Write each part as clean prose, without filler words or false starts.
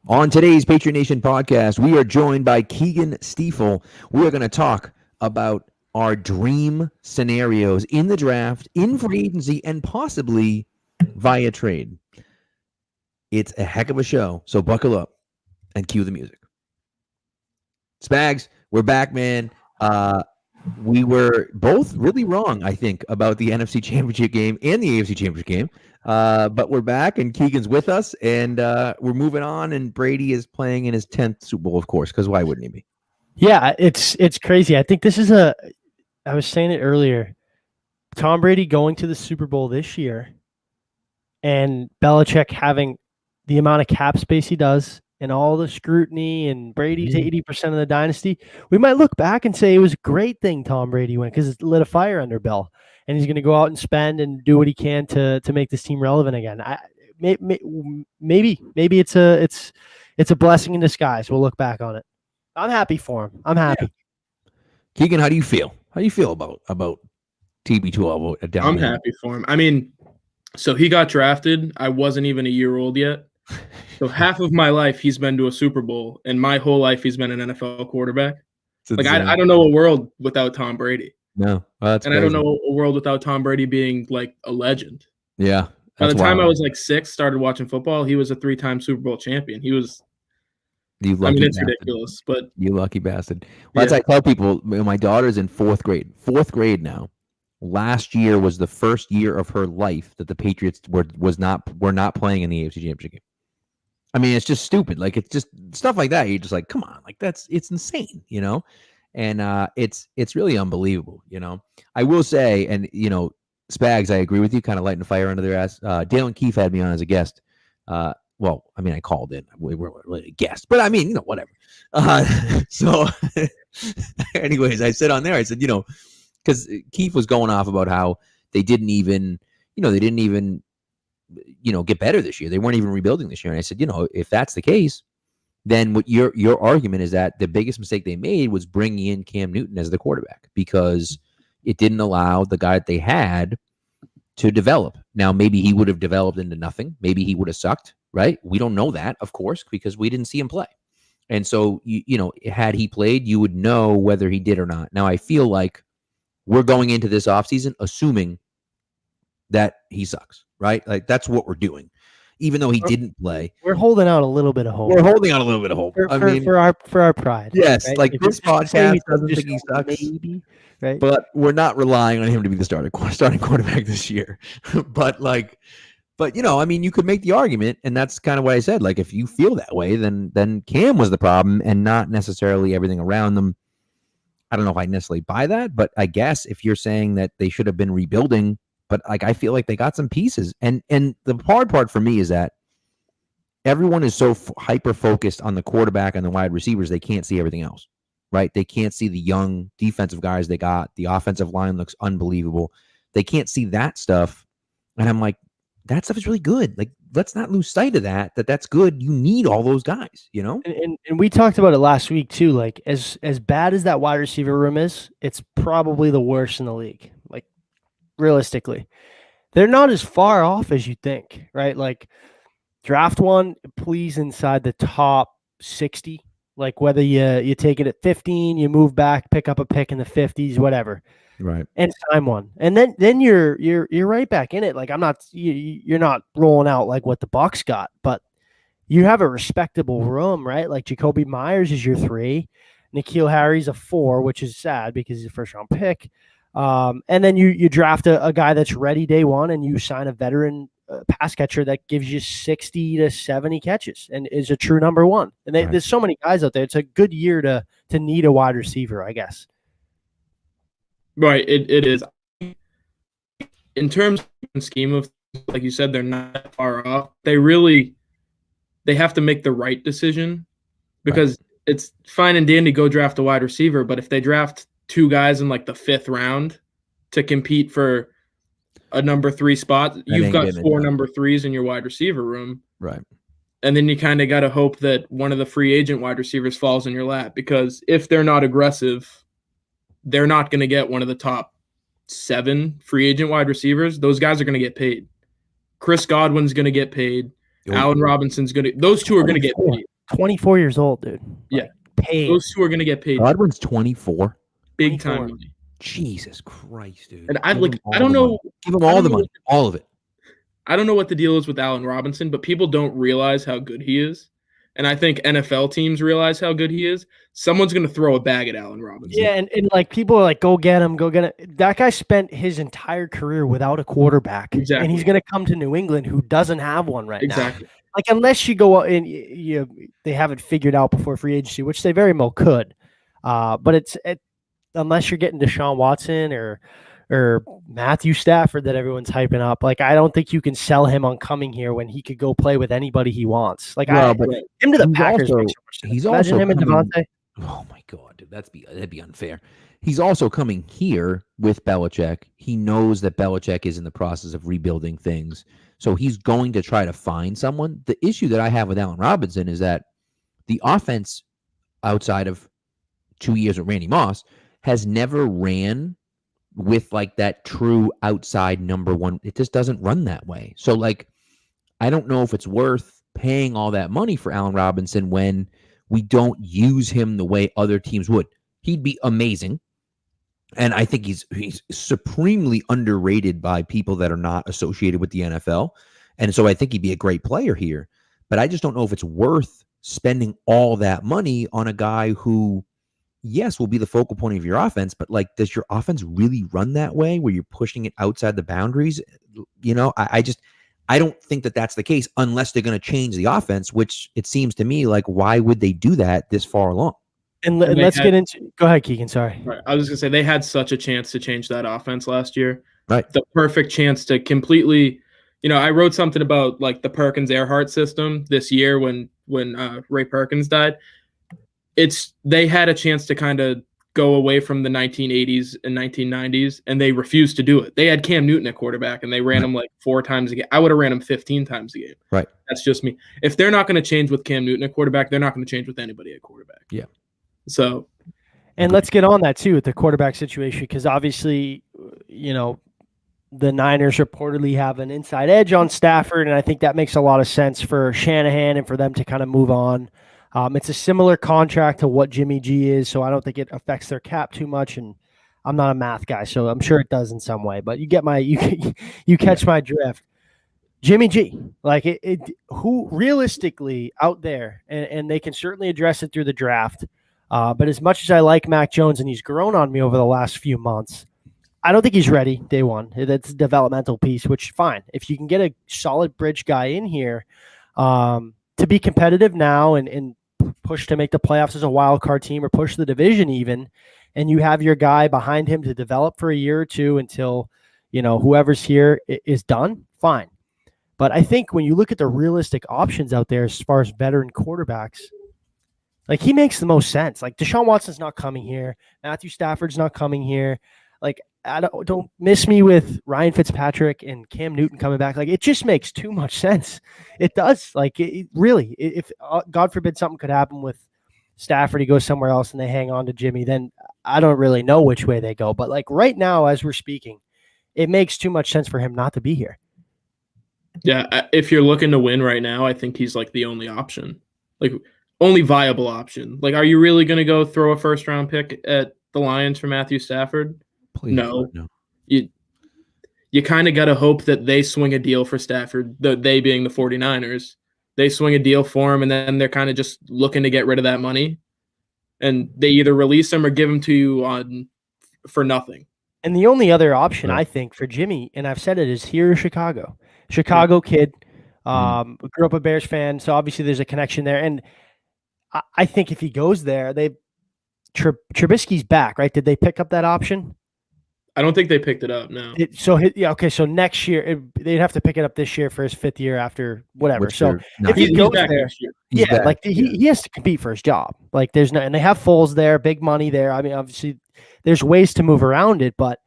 On today's Patriot Nation podcast, we are joined by Keagan Stiefel. We are going to talk about our dream scenarios in the draft, in free agency, and possibly via trade. It's a heck of a show, so buckle up and cue the music. Spags, we're back, man. We were both really wrong, I think, about the NFC Championship game and the AFC Championship game. But we're back, and Keegan's with us, and we're moving on, and Brady is playing in his 10th Super Bowl, of course, because why wouldn't he be? Yeah, it's crazy. I think this is I was saying it earlier, Tom Brady going to the Super Bowl this year and Belichick having the amount of cap space he does and all the scrutiny and Brady's 80% of the dynasty, we might look back and say it was a great thing Tom Brady went because it lit a fire under Bell. And he's going to go out and spend and do what he can to make this team relevant again. Maybe it's a blessing in disguise. We'll look back on it. I'm happy for him. I'm happy. Yeah. Keagan, how do you feel? How do you feel about TB12 down I'm there? happy for him. I mean, so he got drafted. I wasn't even a year old yet. So half of my life he's been to a Super Bowl, and my whole life he's been an NFL quarterback. Like I don't know a world without Tom Brady. No, that's and crazy. I don't know a world without Tom Brady being like a legend. Yeah. By the time I was like 6, started watching football, he was a 3-time Super Bowl champion. He was. You lucky I mean, it's bastard. ridiculous, but you lucky bastard. Well, that's I tell people. My daughter's in 4th grade. 4th grade now. Last year was the first year of her life that the Patriots were not playing in the AFC Championship game. I mean, it's just stupid. Like it's just stuff like that. You're just like, come on, like it's insane, you know. And it's really unbelievable, you know. I will say, and you know, Spags, I agree with you, kind of lighting the fire under their ass. Dale and Keefe had me on as a guest. Well, I mean, I called in. We were really a guest, but I mean, you know, whatever. So, anyways, I said on there, I said, you know, because Keefe was going off about how they didn't even get better this year. They weren't even rebuilding this year. And I said, you know, if that's the case, then what your argument is that the biggest mistake they made was bringing in Cam Newton as the quarterback because it didn't allow the guy that they had to develop. Now, maybe he would have developed into nothing. Maybe he would have sucked, right? We don't know that, of course, because we didn't see him play. And so, you know, had he played, you would know whether he did or not. Now, I feel like we're going into this offseason assuming that he sucks, right? Like, that's what we're doing. Even though he didn't play, we're holding out a little bit of hope. We're holding out a little bit of hope. For our pride. Yes, right? like if this podcast doesn't think he sucks, maybe, right? But we're not relying on him to be the starting quarterback this year. but you know, I mean, you could make the argument, and that's kind of what I said. Like, if you feel that way, then Cam was the problem, and not necessarily everything around them. I don't know if I necessarily buy that, but I guess if you're saying that they should have been rebuilding. But like I feel like they got some pieces, and the hard part for me is that everyone is so hyper focused on the quarterback and the wide receivers they can't see everything else, right? They can't see the young defensive guys they got. The offensive line looks unbelievable. They can't see that stuff, and I'm like, that stuff is really good. Like, let's not lose sight of that. That's good. You need all those guys, you know. And we talked about it last week too. Like as bad as that wide receiver room is, it's probably the worst in the league. Like. Realistically, they're not as far off as you think, right? Like draft one, please inside the top 60. Like whether you take it at 15, you move back, pick up a pick in the 50s, whatever. Right. And sign one, and then you're right back in it. Like you're not rolling out like what the Bucs got, but you have a respectable room, right? Like Jacoby Myers is your 3, N'Keal Harry's a 4, which is sad because he's a first round pick. And then you draft a guy that's ready day one, and you sign a veteran pass catcher that gives you 60 to 70 catches and is a true number 1. And there's so many guys out there. It's a good year to need a wide receiver, I guess. Right, it is. In terms of scheme of, like you said, they're not far off. They have to make the right decision because it's fine and dandy go draft a wide receiver, but if they draft 2 guys in like the 5th round to compete for a number 3 spot, you've got 4 number 3s in your wide receiver room. Right. And then you kind of got to hope that one of the free agent wide receivers falls in your lap, because if they're not aggressive, they're not going to get one of the top 7 free agent wide receivers. Those guys are going to get paid. Chris Godwin's going to get paid. Allen Robinson's going to – those 2 are going to get paid. 24 years old, dude. Yeah. Like, paid. Those two are going to get paid Godwin's 24. big time 24. money. Jesus Christ, dude. And I Give him don't all the know. money. Give him I all don't the know money. All of it. I don't know what the deal is with Allen Robinson, but people don't realize how good he is. And I think NFL teams realize how good he is. Someone's going to throw a bag at Allen Robinson. Yeah, and like people are like, go get him, go get him. That guy spent his entire career without a quarterback. Exactly. And he's going to come to New England who doesn't have one right now. Exactly. Like, unless you go out and they haven't figured out before free agency, which they very well could. But unless you're getting Deshaun Watson or Matthew Stafford that everyone's hyping up, like, I don't think you can sell him on coming here when he could go play with anybody he wants. Like, but him to the he's Packers also- makes so much sense. he's Imagine also him and coming- Devontae. Oh my God, dude, that'd be unfair. He's also coming here with Belichick. He knows that Belichick is in the process of rebuilding things, so he's going to try to find someone. The issue that I have with Allen Robinson is that the offense, outside of 2 years with Randy Moss, has never ran with like that true outside number one. It just doesn't run that way. So like, I don't know if it's worth paying all that money for Allen Robinson when we don't use him the way other teams would. He'd be amazing. And I think he's supremely underrated by people that are not associated with the NFL. And so I think he'd be a great player here. But I just don't know if it's worth spending all that money on a guy who, yes, will be the focal point of your offense, but like, does your offense really run that way where you're pushing it outside the boundaries? You know, I don't think that that's the case unless they're going to change the offense, which it seems to me like, why would they do that this far along? And let's get into. Go ahead, Keegan. Sorry. Right. I was going to say they had such a chance to change that offense last year. Right. The perfect chance to completely, I wrote something about like the Perkins Earhart system this year when Ray Perkins died. They had a chance to kind of go away from the 1980s and 1990s, and they refused to do it. They had Cam Newton at quarterback, and they ran him like 4 times a game. I would have ran him 15 times a game. Right. That's just me. If they're not going to change with Cam Newton at quarterback, they're not going to change with anybody at quarterback. Yeah. So. And let's get on that too with the quarterback situation, because obviously, the Niners reportedly have an inside edge on Stafford, and I think that makes a lot of sense for Shanahan and for them to kind of move on. It's a similar contract to what Jimmy G is, so I don't think it affects their cap too much. And I'm not a math guy, so I'm sure it does in some way. But you get you catch my drift. Jimmy G, like who realistically out there, and they can certainly address it through the draft. But as much as I like Mac Jones, and he's grown on me over the last few months, I don't think he's ready day one. That's a developmental piece, which fine. If you can get a solid bridge guy in here to be competitive now and push to make the playoffs as a wild card team or push the division even, and you have your guy behind him to develop for a year or two until, whoever's here is done, fine. But I think when you look at the realistic options out there as far as veteran quarterbacks, like he makes the most sense. Like Deshaun Watson's not coming here. Matthew Stafford's not coming here. Like don't miss me with Ryan Fitzpatrick and Cam Newton coming back. Like it just makes too much sense. It does. Like it really, if God forbid something could happen with Stafford, he goes somewhere else and they hang on to Jimmy, then I don't really know which way they go. But like right now, as we're speaking, it makes too much sense for him not to be here. Yeah, if you're looking to win right now, I think he's like the only option, like only viable option. Like, are you really going to go throw a first round pick at the Lions for Matthew Stafford? Please, no. You kind of got to hope that they swing a deal for Stafford, they being the 49ers. They swing a deal for him, and then they're kind of just looking to get rid of that money. And they either release him or give him to you for nothing. And the only other option, I think, for Jimmy, and I've said it, is here in Chicago. Chicago kid, grew up a Bears fan, so obviously there's a connection there. And I think if he goes there, Trubisky's back, right? Did they pick up that option? I don't think they picked it up, no. So next year, they'd have to pick it up this year for his 5th year after whatever. If he goes there, he has to compete for his job. Like and they have Foles there, big money there. I mean, obviously there's ways to move around it, but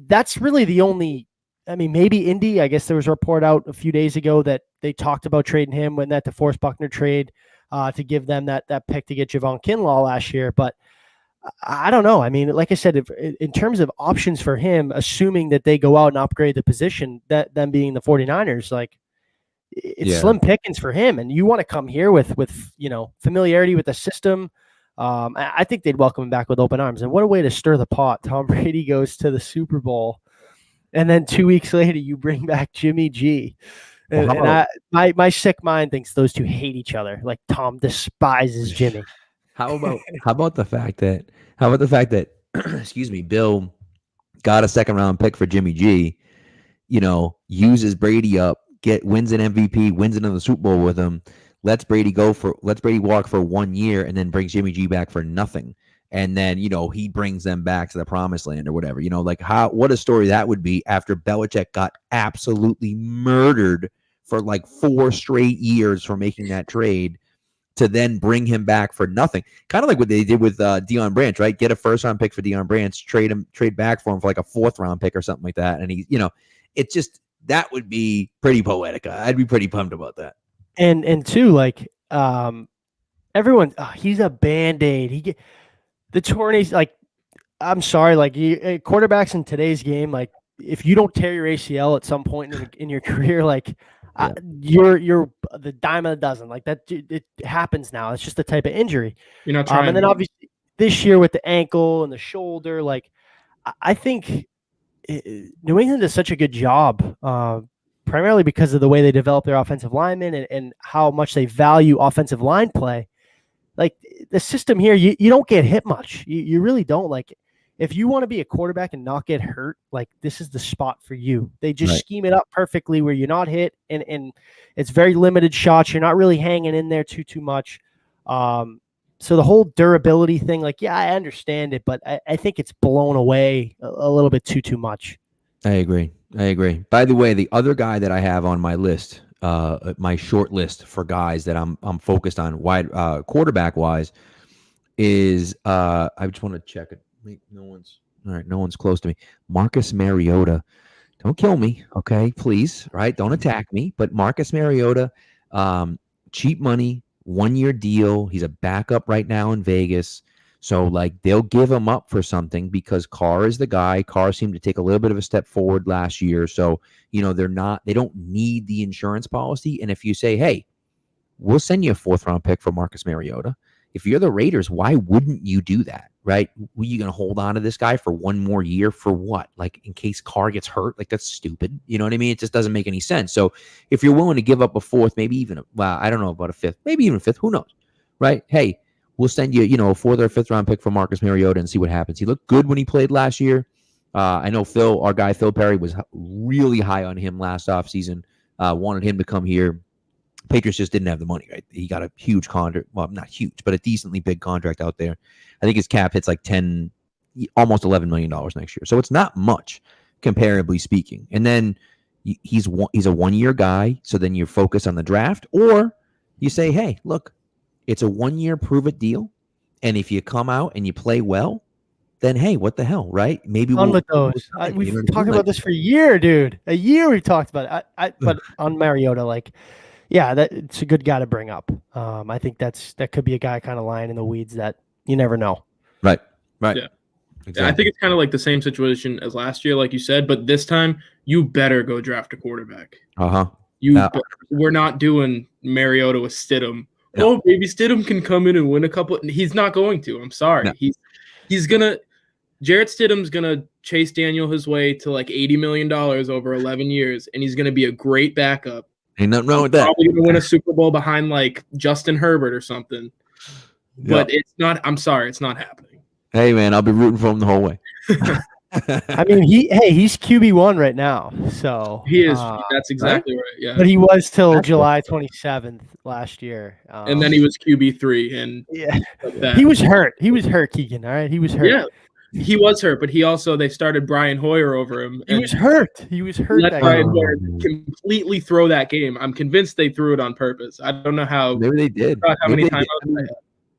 that's really the only, maybe Indy. I guess there was a report out a few days ago that they talked about trading him when that DeForest Buckner trade to give them that pick to get Javon Kinlaw last year. But I don't know. Like I said, in terms of options for him, assuming that they go out and upgrade the position, that them being the 49ers, like it's slim pickings for him. And you want to come here with familiarity with the system. I think they'd welcome him back with open arms. And what a way to stir the pot. Tom Brady goes to the Super Bowl, and then 2 weeks later you bring back Jimmy G. My sick mind thinks those two hate each other. Like Tom despises Jimmy. How about the fact that excuse me, Bill got a second round pick for Jimmy G, uses Brady up, wins an MVP, wins another Super Bowl with him, lets Brady walk for 1 year, and then brings Jimmy G back for nothing. And then, he brings them back to the promised land or whatever, what a story that would be after Belichick got absolutely murdered for like 4 straight years for making that trade, to then bring him back for nothing. Kind of like what they did with Deion Branch, right? Get a first-round pick for Deion Branch, trade back for him for like a 4th-round pick or something like that. And it's just, that would be pretty poetic. I'd be pretty pumped about that. And two, like, everyone, he's a Band-Aid. The torn, like, I'm sorry, like, quarterbacks in today's game, like, if you don't tear your ACL at some point in your career, like, you're the dime of the dozen. Like that, it happens now. It's just the type of injury. You're not trying. And then obviously this year with the ankle and the shoulder, like I think New England does such a good job, primarily because of the way they develop their offensive linemen and how much they value offensive line play. Like the system here, you don't get hit much. You really don't. Like if you want to be a quarterback and not get hurt, like this is the spot for you. They just scheme it up perfectly where you're not hit and it's very limited shots. You're not really hanging in there too much. So the whole durability thing, like, yeah, I understand it, but I think it's blown away a little bit too much. I agree. By the way, the other guy that I have on my list, my short list for guys that I'm focused on wide quarterback wise is I just want to check it. No one's close to me. Marcus Mariota. Don't kill me, okay? Please, right? Don't attack me. But Marcus Mariota, cheap money, 1-year deal. He's a backup right now in Vegas. So, like, they'll give him up for something because Carr is the guy. Carr seemed to take a little bit of a step forward last year. So, they don't need the insurance policy. And if you say, hey, we'll send you a 4th-round pick for Marcus Mariota, if you're the Raiders, why wouldn't you do that, right? Were you going to hold on to this guy for 1 more year for what? Like in case Carr gets hurt? Like that's stupid. You know what I mean? It just doesn't make any sense. So if you're willing to give up a 4th, maybe even, I don't know about a 5th, maybe even a 5th, who knows, right? Hey, we'll send you, a 4th or 5th round pick for Marcus Mariota and see what happens. He looked good when he played last year. I know our guy Phil Perry was really high on him last offseason, wanted him to come here. Patriots just didn't have the money, right? He got a huge contract. Well, not huge, but a decently big contract out there. I think his cap hits like almost $11 million next year. So it's not much, comparably speaking. And then he's a 1-year guy. So then you focus on the draft, or you say, hey, look, it's a 1-year prove-it deal. And if you come out and you play well, then hey, what the hell, right? Maybe on with those. We've talked about this for a year, dude. A year we've talked about it. But on Mariota, like, yeah, it's a good guy to bring up. I think that could be a guy kind of lying in the weeds that you never know. Right. Yeah. Exactly. I think it's kind of like the same situation as last year, like you said, but this time you better go draft a quarterback. We're not doing Mariota with Stidham. No. Oh, maybe Stidham can come in and win a couple. He's not going to. I'm sorry. No. He's gonna. Jarrett Stidham's gonna chase Daniel his way to like $80 million over 11 years, and he's gonna be a great backup. Ain't nothing wrong with that. Probably going to win a Super Bowl behind like Justin Herbert or something. But it's not. I'm sorry, it's not happening. Hey man, I'll be rooting for him the whole way. I mean, he's QB1 right now, so he is. That's exactly right. Yeah, but he was till July 27th last year, and then he was QB3, and he was hurt. He was hurt, Keagan. All right, he was hurt. Yeah. He was hurt, but they started Brian Hoyer over him. He was hurt. Let Brian Hoyer completely throw that game. I'm convinced they threw it on purpose. I don't know how. Maybe they did. How many times?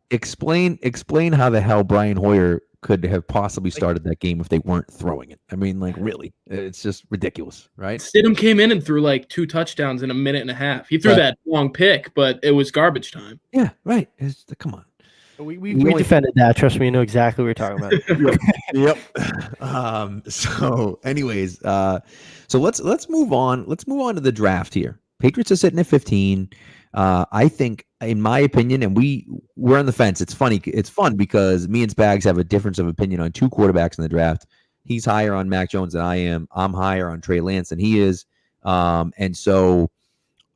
Explain how the hell Brian Hoyer could have possibly started that game if they weren't throwing it. I mean, like, really, it's just ridiculous, right? Stidham came in and threw like 2 touchdowns in a minute and a half. He threw that long pick, but it was garbage time. Yeah, right. Come on. We defended that. Trust me, you know exactly what we're talking about. Yep. So, anyways, so let's move on. Let's move on to the draft here. Patriots are sitting at 15. I think, in my opinion, and we're on the fence. It's funny. It's fun because me and Spags have a difference of opinion on two quarterbacks in the draft. He's higher on Mac Jones than I am. I'm higher on Trey Lance than he is. And so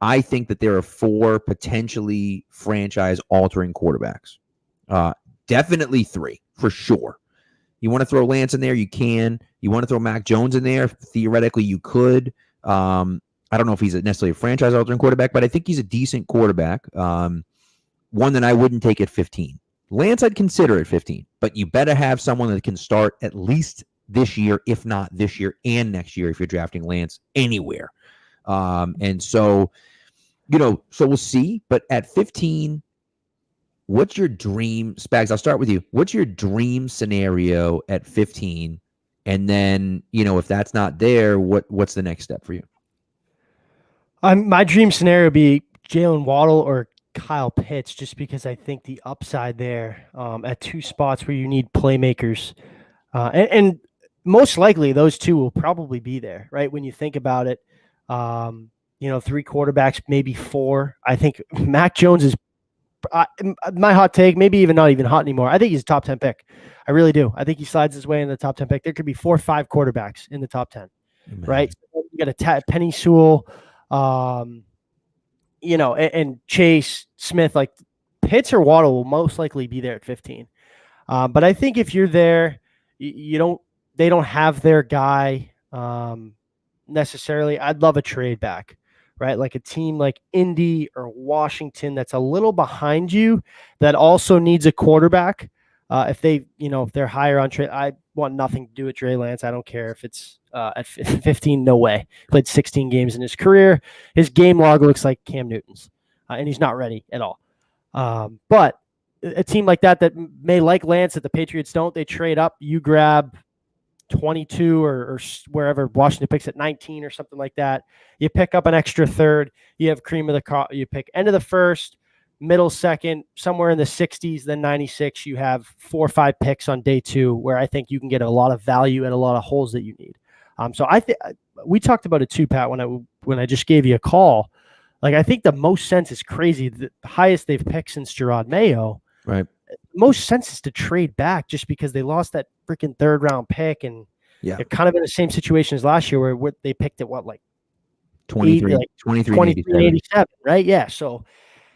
I think that there are four potentially franchise-altering quarterbacks. Definitely three, for sure. You want to throw Lance in there, you can. You want to throw Mac Jones in there, theoretically you could. I don't know if he's necessarily a franchise-altering quarterback, but I think he's a decent quarterback. One that I wouldn't take at 15. Lance I'd consider at 15, but you better have someone that can start at least this year, if not this year and next year if you're drafting Lance anywhere. And so, so we'll see. But at 15, what's your dream, Spags? I'll start with you. What's your dream scenario at 15? And then, if that's not there, what's the next step for you? My dream scenario would be Jalen Waddle or Kyle Pitts, just because I think the upside there at two spots where you need playmakers. And most likely those two will probably be there, right? When you think about it, three quarterbacks, maybe four. I think Mac Jones is my hot take, maybe even not even hot anymore. I think he's a top 10 pick. I really do. I think he slides his way in the top 10 pick. There could be 4 or 5 quarterbacks in the top 10, right? So you got a Penny Sewell, and Chase Smith, like Pitts or Waddle will most likely be there at 15. But I think if you're there, they don't have their guy necessarily. I'd love a trade back, right? Like a team like Indy or Washington that's a little behind you that also needs a quarterback. If they're higher on Trey, I want nothing to do with Trey Lance. I don't care if it's at 15. No way. Played 16 games in his career. His game log looks like Cam Newton's, and he's not ready at all. But a team like that may like Lance that the Patriots don't, they trade up. You grab 22 or wherever Washington picks at 19 or something like that. You pick up an extra third. You have cream of the crop. You pick end of the first, middle second, somewhere in the 60s, then 96. You have 4 or 5 picks on day 2, where I think you can get a lot of value and a lot of holes that you need. So I think we talked about it too, Pat, when I just gave you a call. Like, I think the most sense is crazy. The highest they've picked since Gerard Mayo. Right. Most sense is to trade back, just because they lost that freaking 3rd round pick, and they're kind of in the same situation as last year, where they picked at 23, 87, right? Yeah. So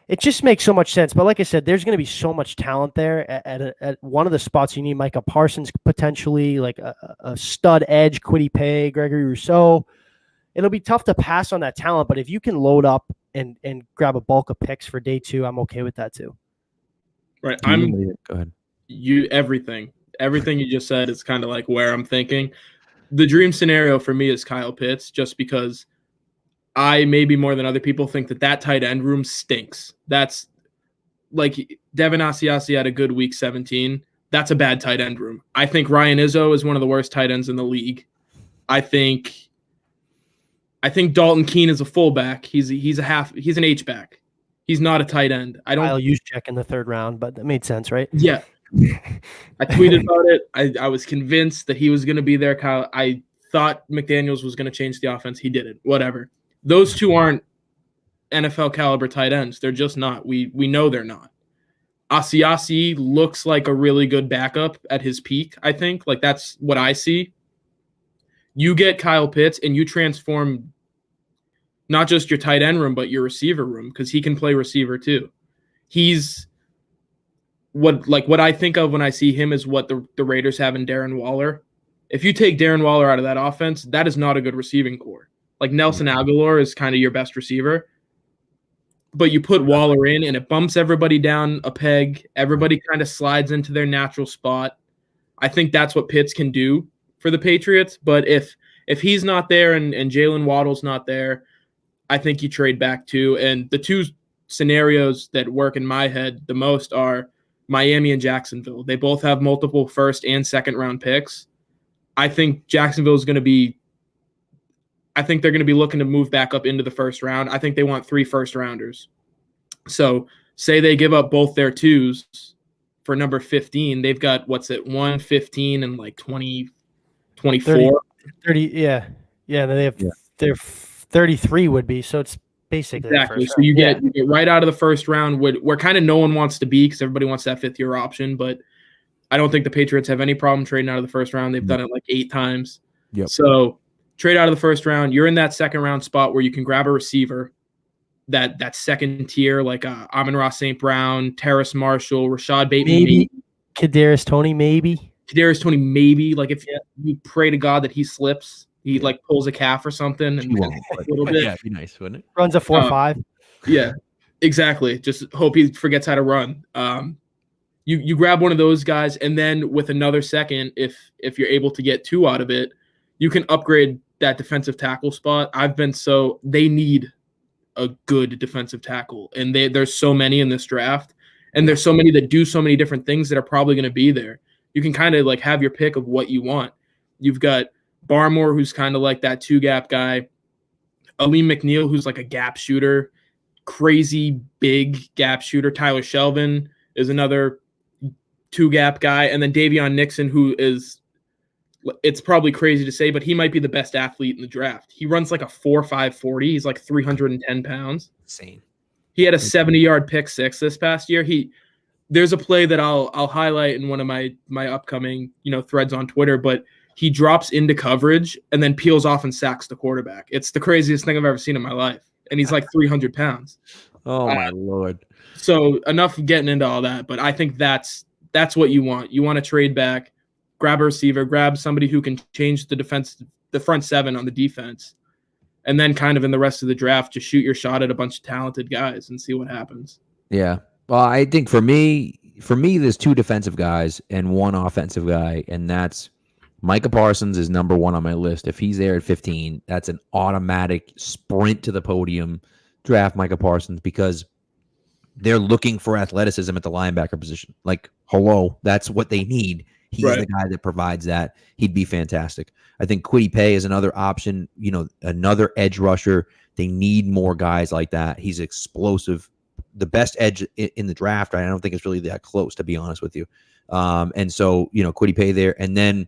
it just makes so much sense. But like I said, there's going to be so much talent there at one of the spots. You need Micah Parsons, potentially, like a stud edge, Kwity Paye, Gregory Rousseau. It'll be tough to pass on that talent, but if you can load up and grab a bulk of picks for day 2, I'm okay with that too. Right. Go ahead. Everything you just said is kind of like where I'm thinking. The dream scenario for me is Kyle Pitts, just because I, maybe more than other people, think that tight end room stinks. That's like Devin Asiasi had a good week 17. That's a bad tight end room. I think Ryan Izzo is one of the worst tight ends in the league. I think Dalton Keene is a fullback. He's an H-back. He's not a tight end. I'll use check in the 3rd round, but that made sense, right? Yeah. I tweeted about it. I was convinced that he was going to be there, Kyle. I thought McDaniels was going to change the offense. He didn't. Whatever. Those two aren't NFL caliber tight ends. They're just not. We know they're not. Asiasi looks like a really good backup at his peak, I think. Like, that's what I see. You get Kyle Pitts and you transform not just your tight end room, but your receiver room, because he can play receiver too. He's what I think of when I see him is what the Raiders have in Darren Waller. If you take Darren Waller out of that offense, that is not a good receiving core. Like, Nelson Aguilar is kind of your best receiver, but you put Waller in and it bumps everybody down a peg. Everybody kind of slides into their natural spot. I think that's what Pitts can do for the Patriots. But if he's not there and Jalen Waddle's not there, I think you trade back too. And the two scenarios that work in my head the most are Miami and Jacksonville. They both have multiple 1st and 2nd round picks. I think Jacksonville is going to be – I think they're going to be looking to move back up into the 1st round. I think they want 3 first-rounders. So say they give up both their 2s for number 15. They've got, 1, 15, and like 20, 24. 30, yeah. Yeah, they have their 33 would be. So it's basically Exactly. the So first you round. get right out of the first round, where kind of no one wants to be because everybody wants that fifth-year option. But I don't think the Patriots have any problem trading out of the first round. They've done it like 8 times. Yep. So trade out of the first round. You're in that second round spot where you can grab a receiver, that second tier, like Amon-Ra St. Brown, Terrace Marshall, Rashad Bateman, maybe. Kadarius Toney, maybe. Kadarius Toney, maybe. Like if you pray to God that he slips, he like pulls a calf or something, and He won't, a little bit. Yeah, it'd be nice, wouldn't it? Runs a 4.5. Yeah, exactly. Just hope he forgets how to run. You grab one of those guys, and then with another second, if you're able to get 2 out of it, you can upgrade that defensive tackle spot. They need a good defensive tackle, and there's so many in this draft, and there's so many that do so many different things that are probably going to be there. You can kind of like have your pick of what you want. You've got Barmore, who's kind of like that 2-gap guy, Aleem McNeil, who's like a gap shooter, crazy big gap shooter. Tyler Shelvin is another 2-gap guy, and then Davion Nixon, who is, it's probably crazy to say, but he might be the best athlete in the draft. He runs like a 4.5 40. He's like 310 pounds. Insane. He had a 70-yard pick six this past year. There's a play that I'll highlight in one of my upcoming threads on Twitter, but he drops into coverage and then peels off and sacks the quarterback. It's the craziest thing I've ever seen in my life, and he's like 300 pounds. Oh my Lord. So enough getting into all that, but I think that's what you want. You want to trade back, grab a receiver, grab somebody who can change the front 7 on the defense, and then kind of in the rest of the draft, just shoot your shot at a bunch of talented guys and see what happens. Yeah. Well, I think for me, there's 2 defensive guys and 1 offensive guy, and that's Micah Parsons is number 1 on my list. If he's there at 15, that's an automatic sprint to the podium. Draft Micah Parsons because they're looking for athleticism at the linebacker position. Like, hello, that's what they need. He's the guy that provides that. He'd be fantastic. I think Kwity Paye is another option, another edge rusher. They need more guys like that. He's explosive. The best edge in the draft, I don't think it's really that close, to be honest with you. And so, Kwity Paye there. And then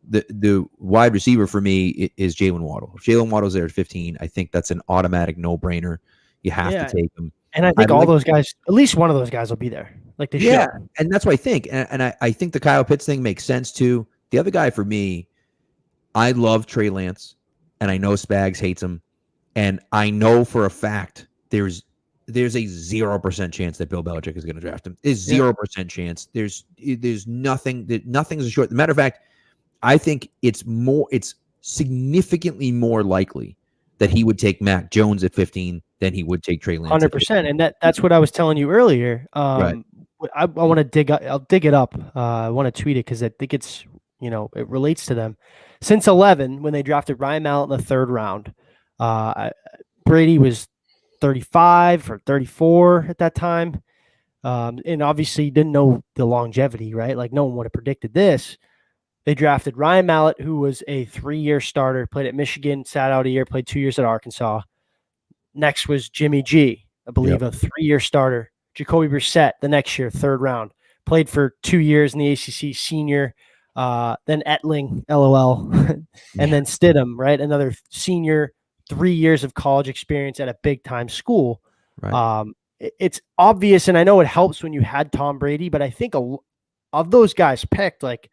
the wide receiver for me is Jalen Waddle. If Jalen Waddle's there at 15, I think that's an automatic no-brainer. You have to take him. And I think all those guys, at least one of those guys will be there. Like they should. And that's what I think. And I think the Kyle Pitts thing makes sense too. The other guy for me, I love Trey Lance, and I know Spags hates him. And I know for a fact there's a 0% chance that Bill Belichick is going to draft him. There's 0% chance. There's nothing's a short. Matter of fact, I think it's significantly more likely that he would take Mac Jones at 15 than he would take Trey Lance. 100%. And that's what I was telling you earlier. I want to dig it up. I want to tweet it because I think it's, it relates to them. Since 11, when they drafted Ryan Mallett in the 3rd round, Brady was 35 or 34 at that time. And obviously didn't know the longevity, right? Like no one would have predicted this. They drafted Ryan Mallett, who was a 3-year starter, played at Michigan, sat out a year, played 2 years at Arkansas. Next was Jimmy G, I believe, a 3-year starter. Jacoby Brissett, the next year, 3rd round. Played for 2 years in the ACC, senior. Then Etling, LOL. And then Stidham, right? Another senior, 3 years of college experience at a big-time school. Right. It's obvious, and I know it helps when you had Tom Brady, but I think of those guys picked, like,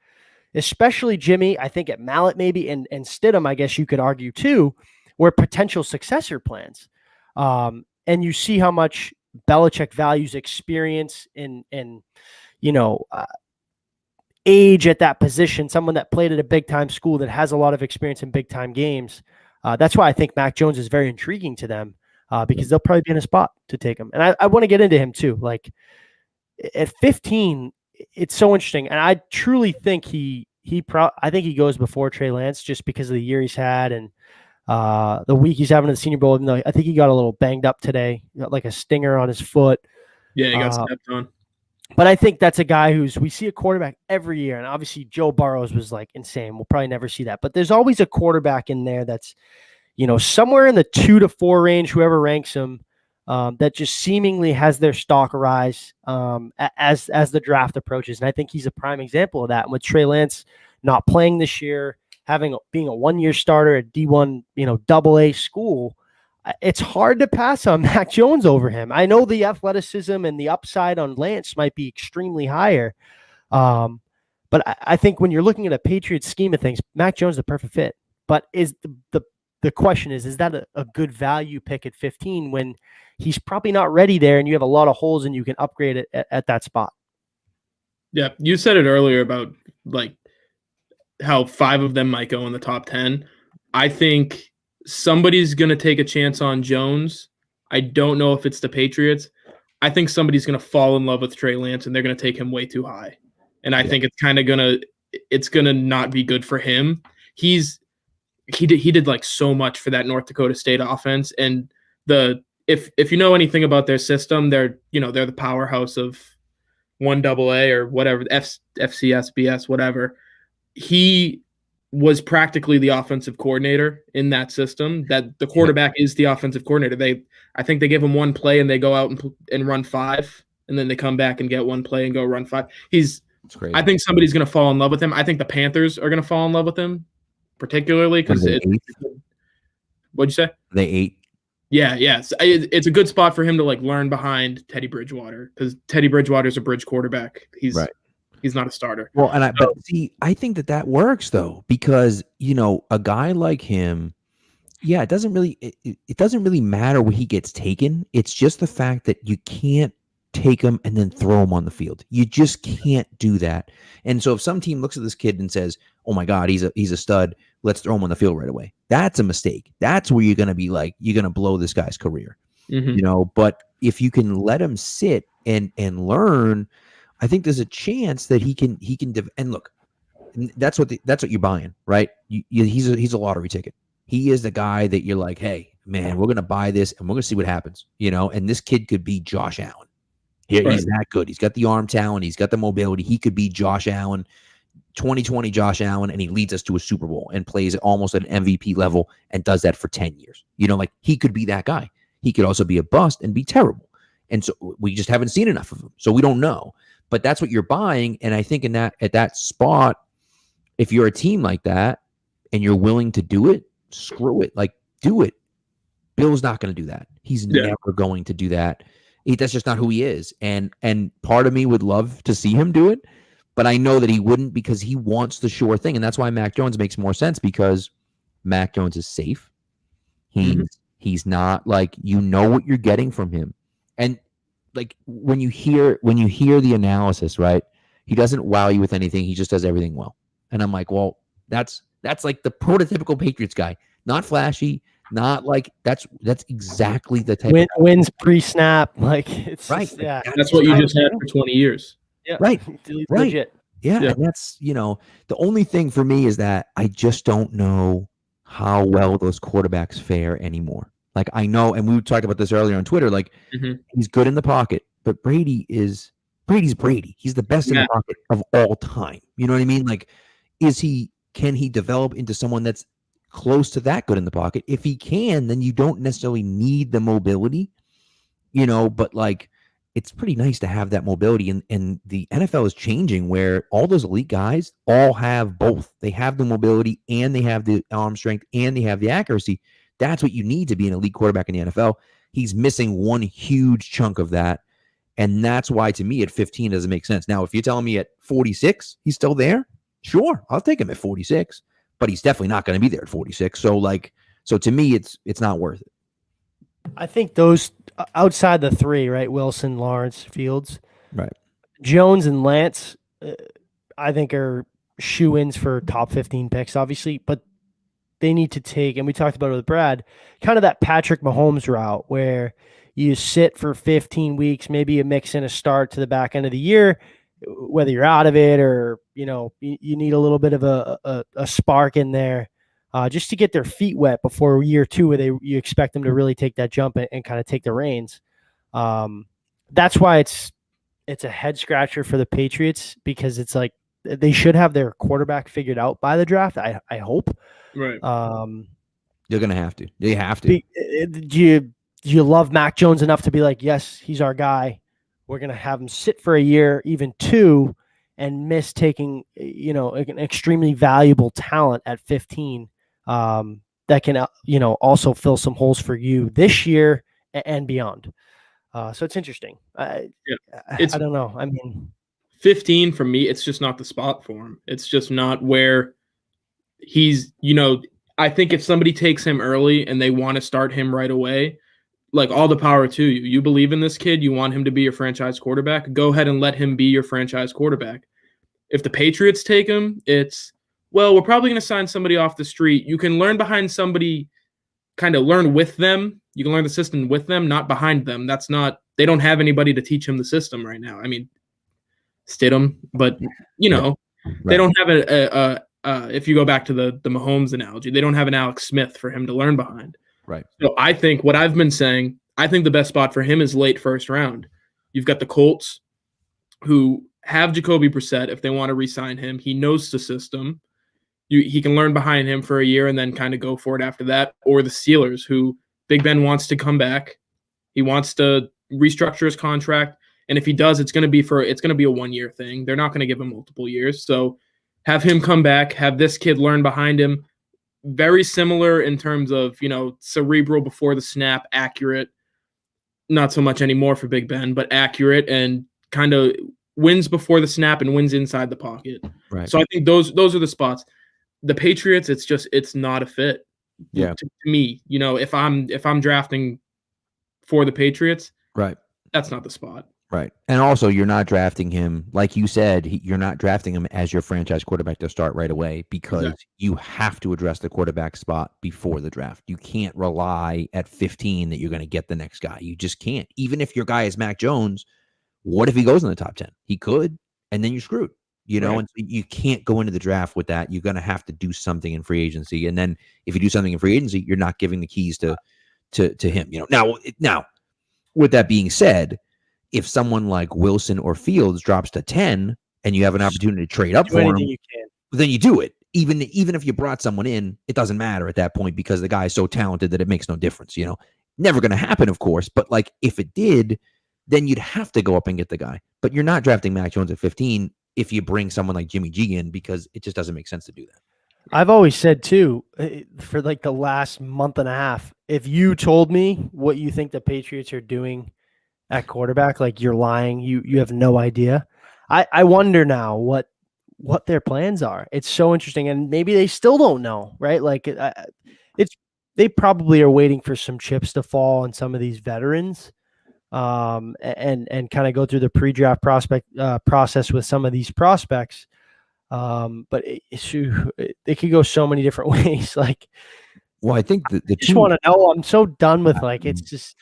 especially Jimmy, I think at Mallett maybe, and Stidham, I guess you could argue too, were potential successor plans. And you see how much Belichick values experience and age at that position, someone that played at a big-time school that has a lot of experience in big-time games. That's why I think Mac Jones is very intriguing to them because they'll probably be in a spot to take him. And I want to get into him too. Like at 15, it's so interesting, and I truly think I think he goes before Trey Lance just because of the year he's had and the week he's having in the Senior Bowl. Even though I think he got a little banged up today, got like a stinger on his foot. Yeah, he got stepped on. But I think that's a guy we see a quarterback every year, and obviously Joe Burrows was like insane. We'll probably never see that, but there's always a quarterback in there that's somewhere in the 2 to 4 range, whoever ranks him. That just seemingly has their stock rise as the draft approaches. And I think he's a prime example of that. And with Trey Lance not playing this year, being a 1-year starter at D1, AA school, it's hard to pass on Mac Jones over him. I know the athleticism and the upside on Lance might be extremely higher. But I think when you're looking at a Patriots scheme of things, Mac Jones is the perfect fit. But is the question is that a good value pick at 15 when he's probably not ready there and you have a lot of holes and you can upgrade it at that spot? Yeah, you said it earlier about like how 5 of them might go in the top 10. I think somebody's going to take a chance on Jones. I don't know if it's the Patriots. I think somebody's going to fall in love with Trey Lance and they're going to take him way too high. And I think it's kind of it's going to not be good for him. He did like so much for that North Dakota State offense. And if you know anything about their system, they're the powerhouse of 1AA or whatever, FCS, BS, whatever. He was practically the offensive coordinator in that system. That the quarterback is the offensive coordinator. I think they give him one play and they go out and run 5, and then they come back and get one play and go run 5. It's crazy. I think somebody's going to fall in love with him. I think the Panthers are going to fall in love with him, particularly because what'd you say? They 8. Yeah. It's a good spot for him to like learn behind Teddy Bridgewater because Teddy Bridgewater's a bridge quarterback. He's not a starter. Well, but see, I think that works though, because a guy like him, it doesn't really matter where he gets taken. It's just the fact that you can't take him and then throw him on the field. You just can't do that. And so if some team looks at this kid and says, "Oh my God, he's a stud. Let's throw him on the field right away." That's a mistake. That's where you're going to be like, you're going to blow this guy's career. But if you can let him sit and learn, I think there's a chance that he can and look, that's what you're buying, right? He's a lottery ticket. He is the guy that you're like, hey, man, we're going to buy this and we're going to see what happens, and this kid could be Josh Allen. Yeah, right. He's that good. He's got the arm talent. He's got the mobility. He could be Josh Allen, 2020 Josh Allen, and he leads us to a Super Bowl and plays almost at an MVP level and does that for 10 years. Like he could be that guy. He could also be a bust and be terrible. And so we just haven't seen enough of him. So we don't know. But that's what you're buying. And I think at that spot, if you're a team like that and you're willing to do it, screw it. Like, do it. Bill's not going to do that. He's never going to do that. That's just not who he is. And part of me would love to see him do it, but I know that he wouldn't because he wants the sure thing. And that's why Mac Jones makes more sense, because Mac Jones is safe. He's not like, what you're getting from him. And like when you hear the analysis, right? He doesn't wow you with anything. He just does everything well. And I'm like, well, that's like the prototypical Patriots guy. Not flashy, not like that's exactly the type wins pre-snap. Like it's right. Just, yeah. That's what you just had for 20 years. Yeah. Right. Legit. Yeah. And that's, the only thing for me is that I just don't know how well those quarterbacks fare anymore. Like I know, and we talked about this earlier on Twitter, like he's good in the pocket, but Brady's Brady. He's the best in the pocket of all time. You know what I mean? Like, can he develop into someone that's close to that good in the pocket? If he can, then you don't necessarily need the mobility, but like, it's pretty nice to have that mobility. And the NFL is changing where all those elite guys all have both. They have the mobility and they have the arm strength and they have the accuracy. That's what you need to be an elite quarterback in the NFL. He's missing one huge chunk of that. And that's why, to me, at 15 doesn't make sense. Now, if you're telling me at 46, he's still there, sure, I'll take him at 46, but he's definitely not going to be there at 46. So to me, it's not worth it. I think those outside the 3, right? Wilson, Lawrence, Fields, right? Jones and Lance, I think are shoe-ins for top 15 picks, obviously, but they need to take, and we talked about it with Brad, kind of that Patrick Mahomes route where you sit for 15 weeks, maybe you mix in a start to the back end of the year, whether you're out of it or, you need a little bit of a spark in there just to get their feet wet before year 2 where you expect them to really take that jump and kind of take the reins. That's why it's a head scratcher for the Patriots, because it's like they should have their quarterback figured out by the draft. I hope. Right. You're gonna have to. You have to. Do you love Mac Jones enough to be like, yes, he's our guy. We're gonna have him sit for a year, even 2, and miss taking an extremely valuable talent at 15. That that can also fill some holes for you this year and beyond. So it's interesting. I don't know. I mean, 15 for me, it's just not the spot for him. It's just not where he's, I think if somebody takes him early and they want to start him right away, like, all the power to you. You believe in this kid. You want him to be your franchise quarterback. Go ahead and let him be your franchise quarterback. If the Patriots take him, it's, well, we're probably going to sign somebody off the street. You can learn behind somebody, kind of learn with them. You can learn the system with them, not behind them. They don't have anybody to teach him the system right now. I mean, Stidham, but Right. They don't have if you go back to the Mahomes analogy, they don't have an Alex Smith for him to learn behind. Right. So I think what I've been saying, I think the best spot for him is late first round. You've got the Colts, who have Jacoby Brissett if they want to re-sign him. He knows the system. He can learn behind him for a year and then kind of go for it after that. Or the Steelers, who Big Ben wants to come back. He wants to restructure his contract. And if he does, it's going to be a 1-year thing. They're not going to give him multiple years. So have him come back, have this kid learn behind him. Very similar in terms of, cerebral before the snap, accurate. Not so much anymore for Big Ben, but accurate and kind of wins before the snap and wins inside the pocket. Right. So I think those are the spots. The Patriots, it's not a fit. Yeah. To me, if I'm drafting for the Patriots, Right. that's not the spot. Right. And also, you're not drafting him, like you said, you're not drafting him as your franchise quarterback to start right away, because you have to address the quarterback spot before the draft. You can't rely at 15 that you're going to get the next guy. You just can't. Even if your guy is Mac Jones, what if he goes in the top 10? He could, and then you're screwed. Right. And you can't go into the draft with that. You're going to have to do something in free agency. And then if you do something in free agency, you're not giving the keys to him. Now, with that being said, if someone like Wilson or Fields drops to 10 and you have an opportunity to trade up for him, then you do it. Even if you brought someone in, it doesn't matter at that point because the guy is so talented that it makes no difference. Never going to happen, of course. But like if it did, then you'd have to go up and get the guy. But you're not drafting Mac Jones at 15 if you bring someone like Jimmy G in, because it just doesn't make sense to do that. I've always said too, for like the last month and a half, if you told me what you think the Patriots are doing at quarterback, like, you're lying. You have no idea. I wonder now what their plans are. It's so interesting, and maybe they still don't know, right? Like they probably are waiting for some chips to fall on some of these veterans, and kind of go through the pre-draft process with some of these prospects. But it could go so many different ways. Like, well, I think the just want to know. I'm so done with it's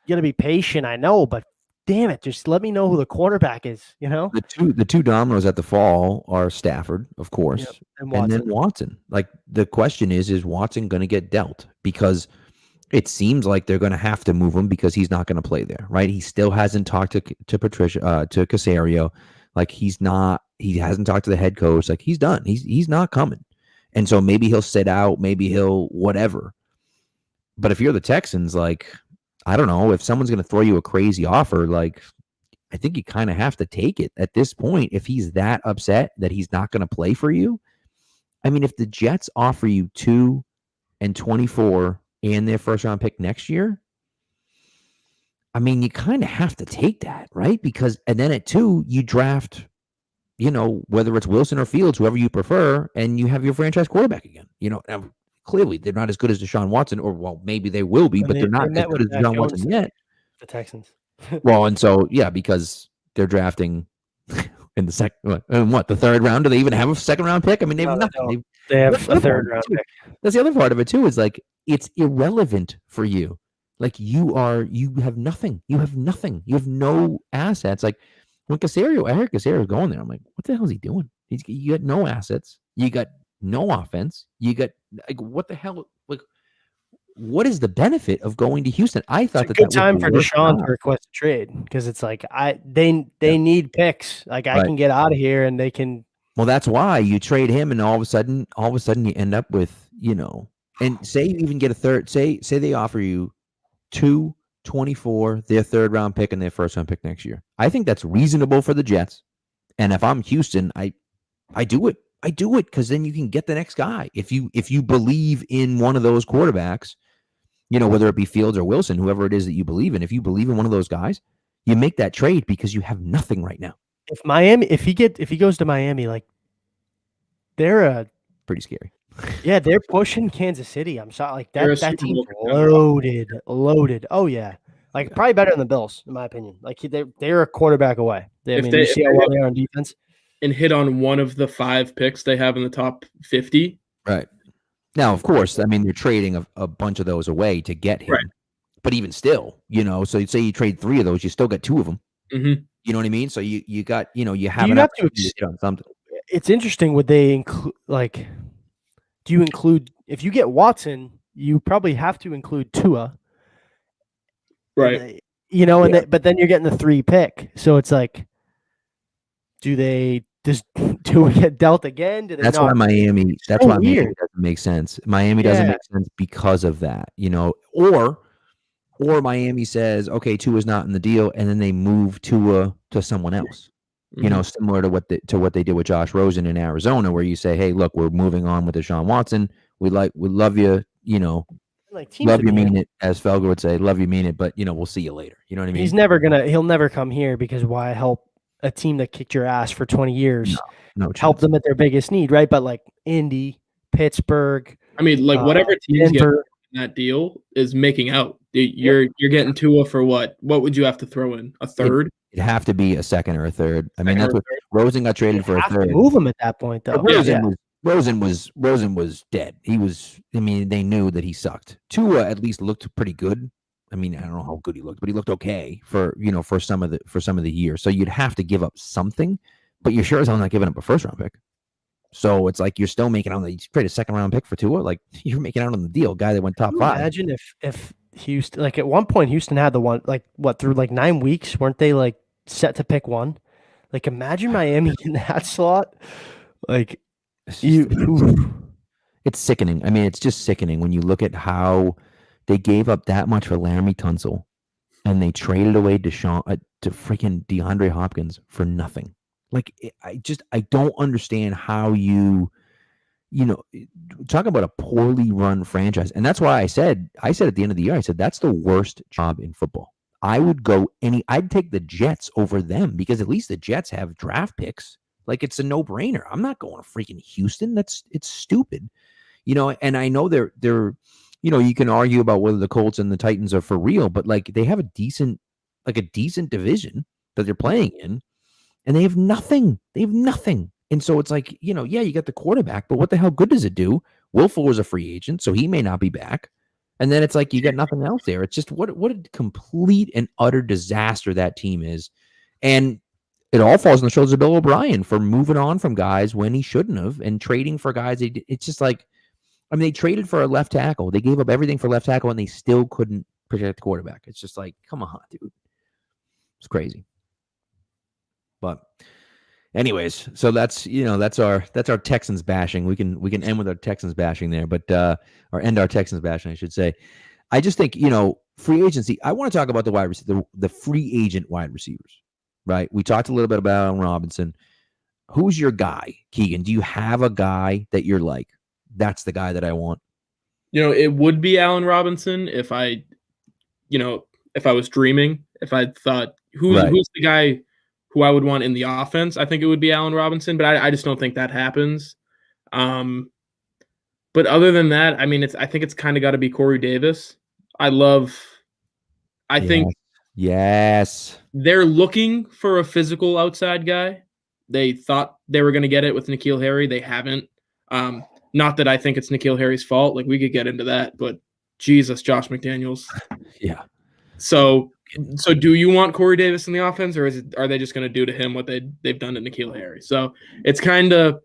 gonna be patient. I know, but damn it, just let me know who the quarterback is. The two dominoes at the fall are Stafford, of course, and then Watson. Like, the question is Watson going to get dealt? Because it seems like they're going to have to move him because he's not going to play there, right? He still hasn't talked to Patricia, to Caserio. Like, he hasn't talked to the head coach. Like, he's done. He's not coming. And so maybe he'll sit out, maybe he'll whatever. But if you're the Texans, like, I don't know, if someone's going to throw you a crazy offer, like, I think you kind of have to take it at this point. If he's that upset that he's not going to play for you, I mean, if the Jets offer you 2 and 24 and their first round pick next year, I mean, you kind of have to take that, right? Because, and then at 2, you draft, whether it's Wilson or Fields, whoever you prefer, and you have your franchise quarterback again. Now, clearly they're not as good as Deshaun Watson, or, well, maybe they will be, but they're not as good as Deshaun Watson yet. The Texans. Well, and so, yeah, because they're drafting in the second, the third round? Do they even have a second round pick? I mean, they have nothing. They have a third round pick. That's the other part of it too, is like, it's irrelevant for you. Like, you have nothing. You have nothing. You have no assets. Like, when I heard Caserio going there, I'm like, what the hell is he doing? You got no assets. You got no offense. You got, like, what the hell? Like, what is the benefit of going to Houston? I thought it's a good time for Deshaun to request a trade, because it's like they need picks. Like, I can get out of here and they can. Well, that's why you trade him, and all of a sudden you end up with, and say you even get a third. Say they offer you 2, 24, their third round pick and their first round pick next year. I think that's reasonable for the Jets. And if I'm Houston, I do it. I do it because then you can get the next guy. If you believe in one of those quarterbacks, whether it be Fields or Wilson, whoever it is that you believe in, if you believe in one of those guys, you make that trade because you have nothing right now. If he goes to Miami, like they're Pretty scary. they're pushing Kansas City. I'm sorry, like They're a that Super team's Bowl contender. loaded. Oh yeah, like probably better than the Bills in my opinion. Like they're a quarterback away. If You see how well they they are on defense. and hit on one of the 5 picks they have in the top 50. Right. Now, of course, I mean, they're trading a bunch of those away to get him. Right. But even still, so you'd say you trade 3 of those, you still get 2 of them. Mm-hmm. You know what I mean? So you got, you have You an have to opportunity to hit on something. It's interesting. Would they include do you include if you get Watson, you probably have to include Tua. Right. But then you're getting the 3 pick. So it's like, does Tua get dealt again? Do they That's not? why Miami doesn't make sense. Miami doesn't make sense because of that, or Miami says, okay, Tua's not in the deal, and then they move Tua to someone else. Mm-hmm. Similar to what they did with Josh Rosen in Arizona, where you say, hey, look, we're moving on with Deshaun Watson. We love you, love you, mean it, as Felger would say, love you, mean it, but we'll see you later. You know what I mean? He'll never come here because why help a team that kicked your ass for 20 years? No help them at their biggest need, right? But like Indy, Pittsburgh, I mean, like whatever teams get Denver, that deal is making out. You're getting Tua for what? What would you have to throw in? A third? It'd have to be a second or a third. I mean, that's what Rosen got traded for a third. Move him at that point, though. Rosen was dead. He was. I mean, they knew that he sucked. Tua at least looked pretty good. I mean, I don't know how good he looked, but he looked okay for some of the year. So you'd have to give up something, but you're sure as hell not giving up a first round pick. So it's like you're still making out. You trade a second round pick for Tua, like you're making out on the deal. Guy that went top 5. Imagine if Houston, like at one point, Houston had the one, like what, through like 9 weeks, weren't they like set to pick one? Like imagine Miami in that slot. Like it's sickening. I mean, it's just sickening when you look at how they gave up that much for Laramie Tunsil, and they traded away to freaking DeAndre Hopkins for nothing. Like I don't understand how talk about a poorly run franchise. And that's why I said at the end of the year, I said, that's the worst job in football. I'd take the Jets over them because at least the Jets have draft picks. Like it's a no brainer. I'm not going to freaking Houston. It's stupid, and I know they're, you can argue about whether the Colts and the Titans are for real, but like they have a decent division that they're playing in. And they have nothing. And so it's like, you got the quarterback, but what the hell good does it do? Will Fuller's a free agent, so he may not be back. And then it's like you got nothing else there. It's just what a complete and utter disaster that team is. And it all falls on the shoulders of Bill O'Brien for moving on from guys when he shouldn't have and trading for guys. It's just like, I mean, they traded for a left tackle. They gave up everything for left tackle, and they still couldn't protect the quarterback. It's just like, come on, dude. It's crazy. But anyways, so that's our Texans bashing. We can end with our Texans bashing there, but or end our Texans bashing, I should say. I just think, free agency. I want to talk about the wide receiver, the free agent wide receivers, right? We talked a little bit about Allen Robinson. Who's your guy, Keagan? Do you have a guy that you're like, that's the guy that I want? It would be Allen Robinson if I was dreaming, if I thought who's the guy who I would want in the offense. I think it would be Allen Robinson, but I just don't think that happens. But other than that, I mean, I think it's kind of got to be Corey Davis. I think they're looking for a physical outside guy. They thought they were going to get it with N'Keal Harry. They haven't. Not that I think it's N'Keal Harry's fault. Like we could get into that, but Jesus, Josh McDaniels. Yeah. So do you want Corey Davis in the offense, or are they just going to do to him what they've done to N'Keal Harry? So it's kind of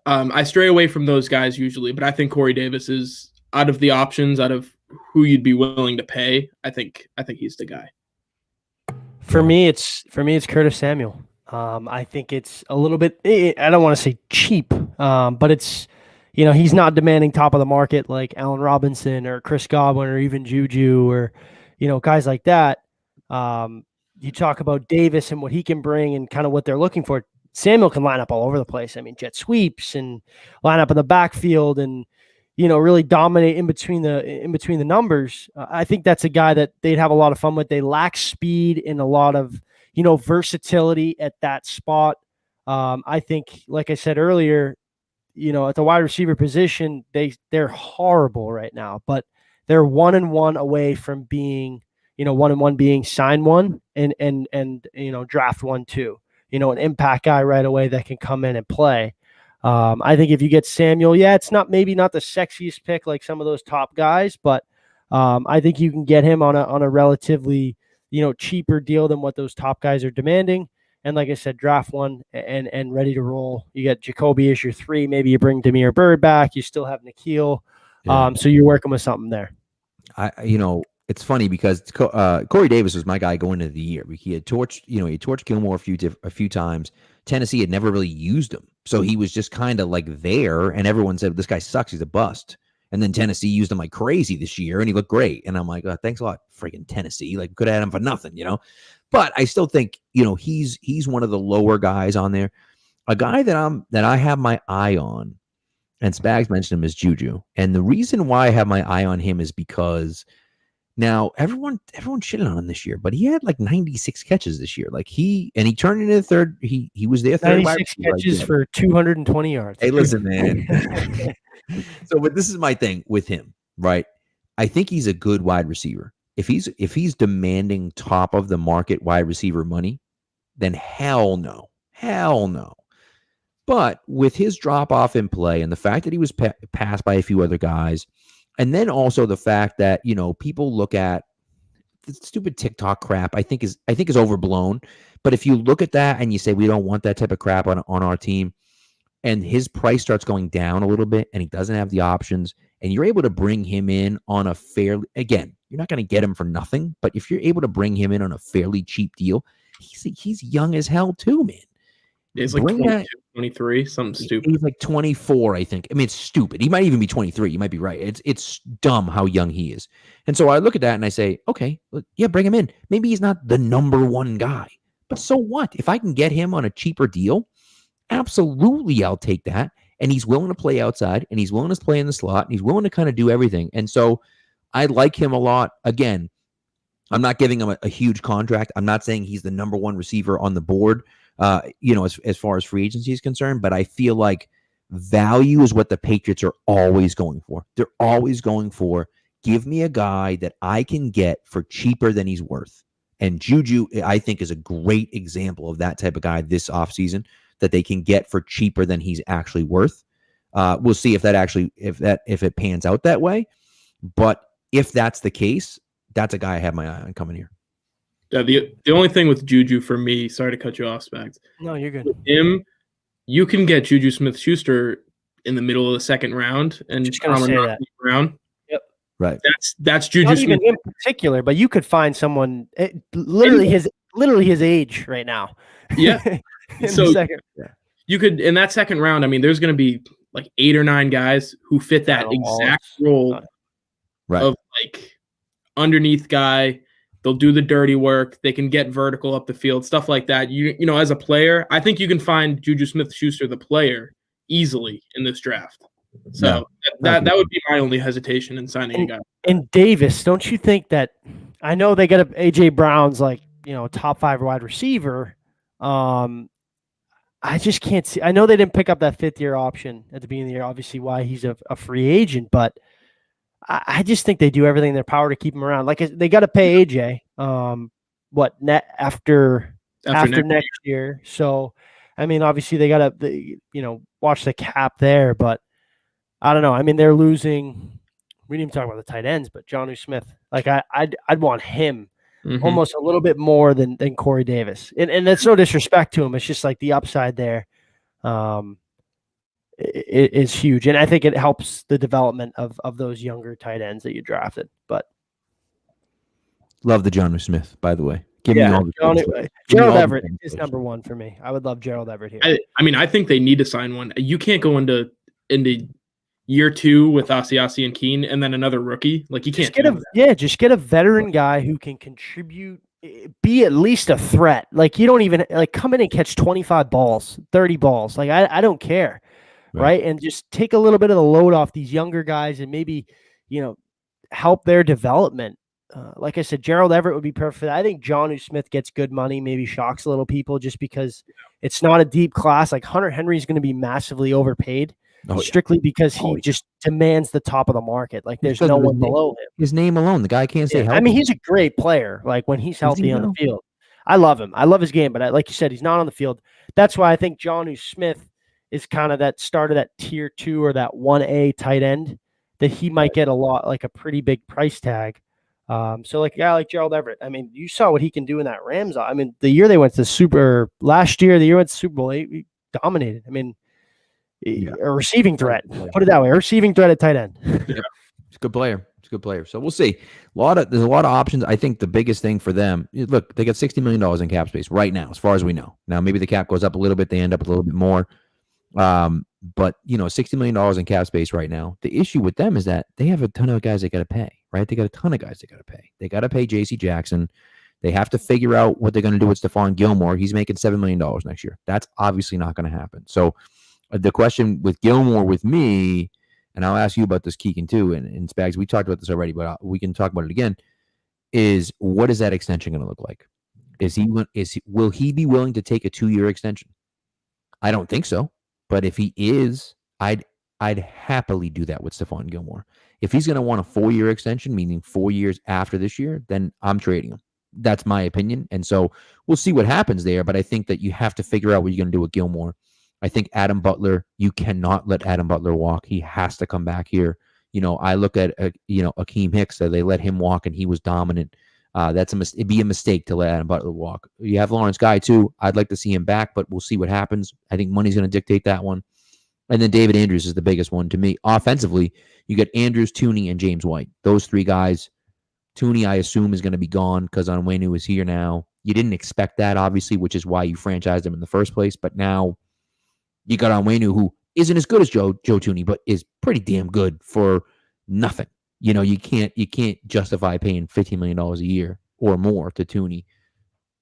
I stray away from those guys usually, but I think Corey Davis is out of the options, out of who you'd be willing to pay. I think he's the guy. For me, it's Curtis Samuel. I think it's a little bit. I don't want to say cheap, but it's he's not demanding top of the market like Allen Robinson or Chris Godwin or even Juju or guys like that. You talk about Davis and what he can bring and kind of what they're looking for. Samuel can line up all over the place. I mean, jet sweeps and line up in the backfield and, really dominate in between the numbers. I think that's a guy that they'd have a lot of fun with. They lack speed and a lot of, versatility at that spot. I think, like I said earlier, at the wide receiver position, they're horrible right now, but they're 1-1 away from being, 1-1 being sign one and draft one too. An impact guy right away that can come in and play. I think if you get Samuel, it's maybe not the sexiest pick like some of those top guys, but I think you can get him on a relatively, cheaper deal than what those top guys are demanding. And like I said, draft one and ready to roll. You got Jacoby as your 3. Maybe you bring Damiere Byrd back. You still have Nikhil. Yeah. So you're working with something there. It's funny because Corey Davis was my guy going into the year. He had torched Gilmore a few times. Tennessee had never really used him, so he was just kind of like there, and everyone said this guy sucks. He's a bust. And then Tennessee used him like crazy this year, and he looked great. And I'm like, thanks a lot, freaking Tennessee. Like, could have had him for nothing, But I still think he's one of the lower guys on there. A guy that I have my eye on, and Spags mentioned him, is Juju. And the reason why I have my eye on him is because now everyone shitted on him this year, but he had like 96 catches this year. Like he turned into the third. He was there. 96 catches for 220 yards. Hey, listen, man. So, but this is my thing with him, right? I think he's a good wide receiver. If he's demanding top of the market wide receiver money, then hell no. But with his drop off in play and the fact that he was passed by a few other guys, and then also the fact that people look at the stupid TikTok crap, I think is overblown. But if you look at that and you say we don't want that type of crap on our team, and his price starts going down a little bit, and he doesn't have the options, and you're able to bring him in on a fairly, again, you're not going to get him for nothing, but if you're able to bring him in on a fairly cheap deal, he's young as hell too, man. He's like 22, 23, something stupid. He's like 24, I think. I mean, it's stupid. He might even be 23. You might be right. It's dumb how young he is. And so I look at that and I say, okay, yeah, bring him in. Maybe he's not the number one guy, but so what? If I can get him on a cheaper deal, absolutely I'll take that. And he's willing to play outside, and he's willing to play in the slot, and he's willing to kind of do everything. And so I like him a lot. Again, I'm not giving him a huge contract. I'm not saying he's the number one receiver on the board, as far as free agency is concerned, but I feel like value is what the Patriots are always going for. They're always going for, give me a guy that I can get for cheaper than he's worth. And Juju, I think, is a great example of that type of guy this offseason that they can get for cheaper than he's actually worth. We'll see if it pans out that way. But if that's the case, that's a guy I have my eye on coming here. Yeah, the only thing with Juju for me, sorry to cut you off, Spags. No, you're good. With him, you can get Juju Smith-Schuster in the middle of the second round and Brown. Yep. Right. That's Juju Not Smith. even in particular, but you could find someone literally his age right now. Yeah. So you could, in that second round, I mean, there's going to be like 8 or 9 guys who fit that exact role of like underneath guy. They'll do the dirty work. They can get vertical up the field, stuff like that. You know, as a player, I think you can find Juju Smith-Schuster, the player, easily in this draft. So that would be my only hesitation in signing a guy. And Davis, don't you think that? I know they got AJ Brown's like top 5 wide receiver. I just can't see. I know they didn't pick up that 5th-year option at the beginning of the year. Obviously, why he's a free agent, but I just think they do everything in their power to keep him around. Like they got to pay AJ, after next year. So, I mean, obviously they got to, watch the cap there. But I don't know. I mean, they're losing. We didn't even talk about the tight ends, but Jonnu Smith. Like I'd want him almost a little bit more than Corey Davis, and that's no disrespect to him. It's just like the upside there. Is huge, and I think it helps the development of those younger tight ends that you drafted. But love the Jonnu Smith, by the way. Gerald Everett is number 1 for me. I would love Gerald Everett here. I mean, I think they need to sign one. You can't go into year 2 with Asiasi and Keene and then another rookie. Like you can't just get a veteran guy who can contribute be at least a threat. Like, you don't even like come in and catch 25 balls, 30 balls. Like, I don't care. Right. And just take a little bit of the load off these younger guys and maybe, help their development. Like I said, Gerald Everett would be perfect. I think Jonnu Smith gets good money, maybe shocks a little people just because it's not a deep class. Like Hunter Henry is going to be massively overpaid strictly because he just demands the top of the market. Like there's no one below him. His name alone, the guy can't say help. I mean, he's a great player. Like when he's healthy on the field, I love him. I love his game, but like you said, he's not on the field. That's why I think Jonnu Smith is kind of that start of that tier 2 or that 1A tight end that he might get a pretty big price tag. So like a guy like Gerald Everett, I mean, you saw what he can do in that Rams. I mean, the year they went to last year, the year went to Super Bowl, he dominated. I mean, a receiving threat, put it that way, a receiving threat at tight end. It's a good player. It's a good player. So we'll see. There's a lot of options. I think the biggest thing for them, look, they got $60 million in cap space right now, as far as we know. Now, maybe the cap goes up a little bit. They end up a little bit more. But $60 million in cap space right now. The issue with them is that they have a ton of guys they got to pay, right? They got a ton of guys they got to pay. They got to pay J.C. Jackson. They have to figure out what they're going to do with Stephon Gilmore. He's making $7 million next year. That's obviously not going to happen. So the question with Gilmore with me, and I'll ask you about this, Keagan, too, and Spags, we talked about this already, but we can talk about it again, is what is that extension going to look like? Will he be willing to take a 2-year extension? I don't think so. But if he is, I'd happily do that with Stephon Gilmore. If he's going to want a 4-year extension, meaning 4 years after this year, then I'm trading him. That's my opinion. And so we'll see what happens there. But I think that you have to figure out what you're going to do with Gilmore. I think Adam Butler, you cannot let Adam Butler walk. He has to come back here. I look at, Akeem Hicks, they let him walk and he was dominant. It'd be a mistake to let Adam Butler walk. You have Lawrence Guy too. I'd like to see him back, but we'll see what happens. I think money's going to dictate that one. And then David Andrews is the biggest one to me. Offensively, you get Andrews, Tooney, and James White. Those 3 guys. Tooney, I assume, is going to be gone because Onwenu is here now. You didn't expect that, obviously, which is why you franchised him in the first place. But now you got Onwenu, who isn't as good as Joe Tooney, but is pretty damn good for nothing. You can't justify paying $15 million a year or more to Tooney.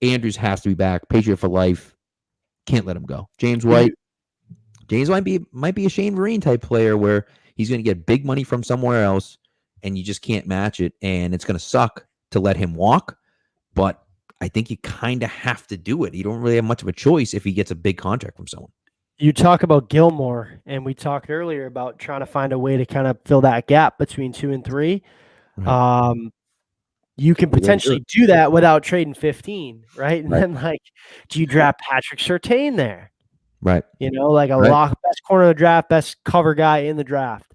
Andrews has to be back. Patriot for life. Can't let him go. James White might be a Shane Vereen type player where he's going to get big money from somewhere else and you just can't match it. And it's going to suck to let him walk. But I think you kind of have to do it. You don't really have much of a choice if he gets a big contract from someone. You talk about Gilmore, and we talked earlier about trying to find a way to kind of fill that gap between 2 and 3. Right. You can potentially do that without trading 15, right? And then, do you draft Patrick Surtain there? Right. Like a lock, best corner of the draft, best cover guy in the draft.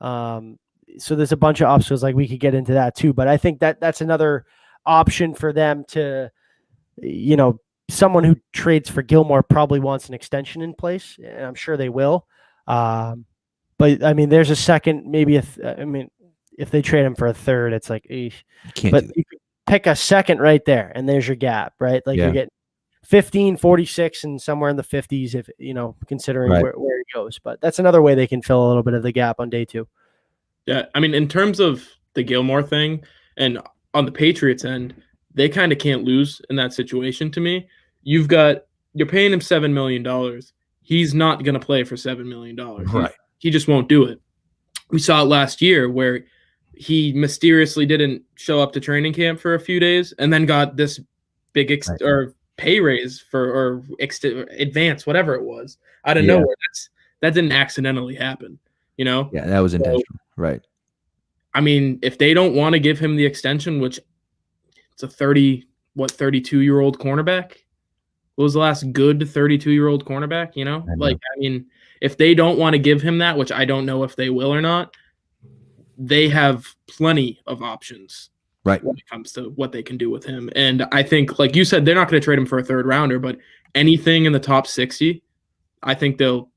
So there's a bunch of options. Like we could get into that too, but I think that's another option for them to, someone who trades for Gilmore probably wants an extension in place, and I'm sure they will. But I mean, there's a second, maybe if they trade him for a third, it's like, you could pick a second right there, and there's your gap, right? Like you get 15, 46, and somewhere in the 50s, if considering where it goes. But that's another way they can fill a little bit of the gap on day 2. Yeah, I mean, in terms of the Gilmore thing, and on the Patriots end, they kind of can't lose in that situation to me. You're paying him $7 million. He's not going to play for $7 million. Right. He just won't do it. We saw it last year where he mysteriously didn't show up to training camp for a few days and then got this big or pay raise or advance, whatever it was, out of nowhere. That didn't accidentally happen, Yeah, that was intentional. Right. I mean, if they don't want to give him the extension, which it's a 32-year-old cornerback. What was the last good 32-year-old cornerback? I mean, if they don't want to give him that, which I don't know if they will or not, they have plenty of options. Right. When it comes to what they can do with him. And I think, like you said, they're not going to trade him for a third rounder, but anything in the top 60, I think they'll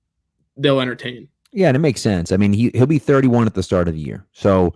entertain. Yeah, and it makes sense. I mean, he'll be 31 at the start of the year. So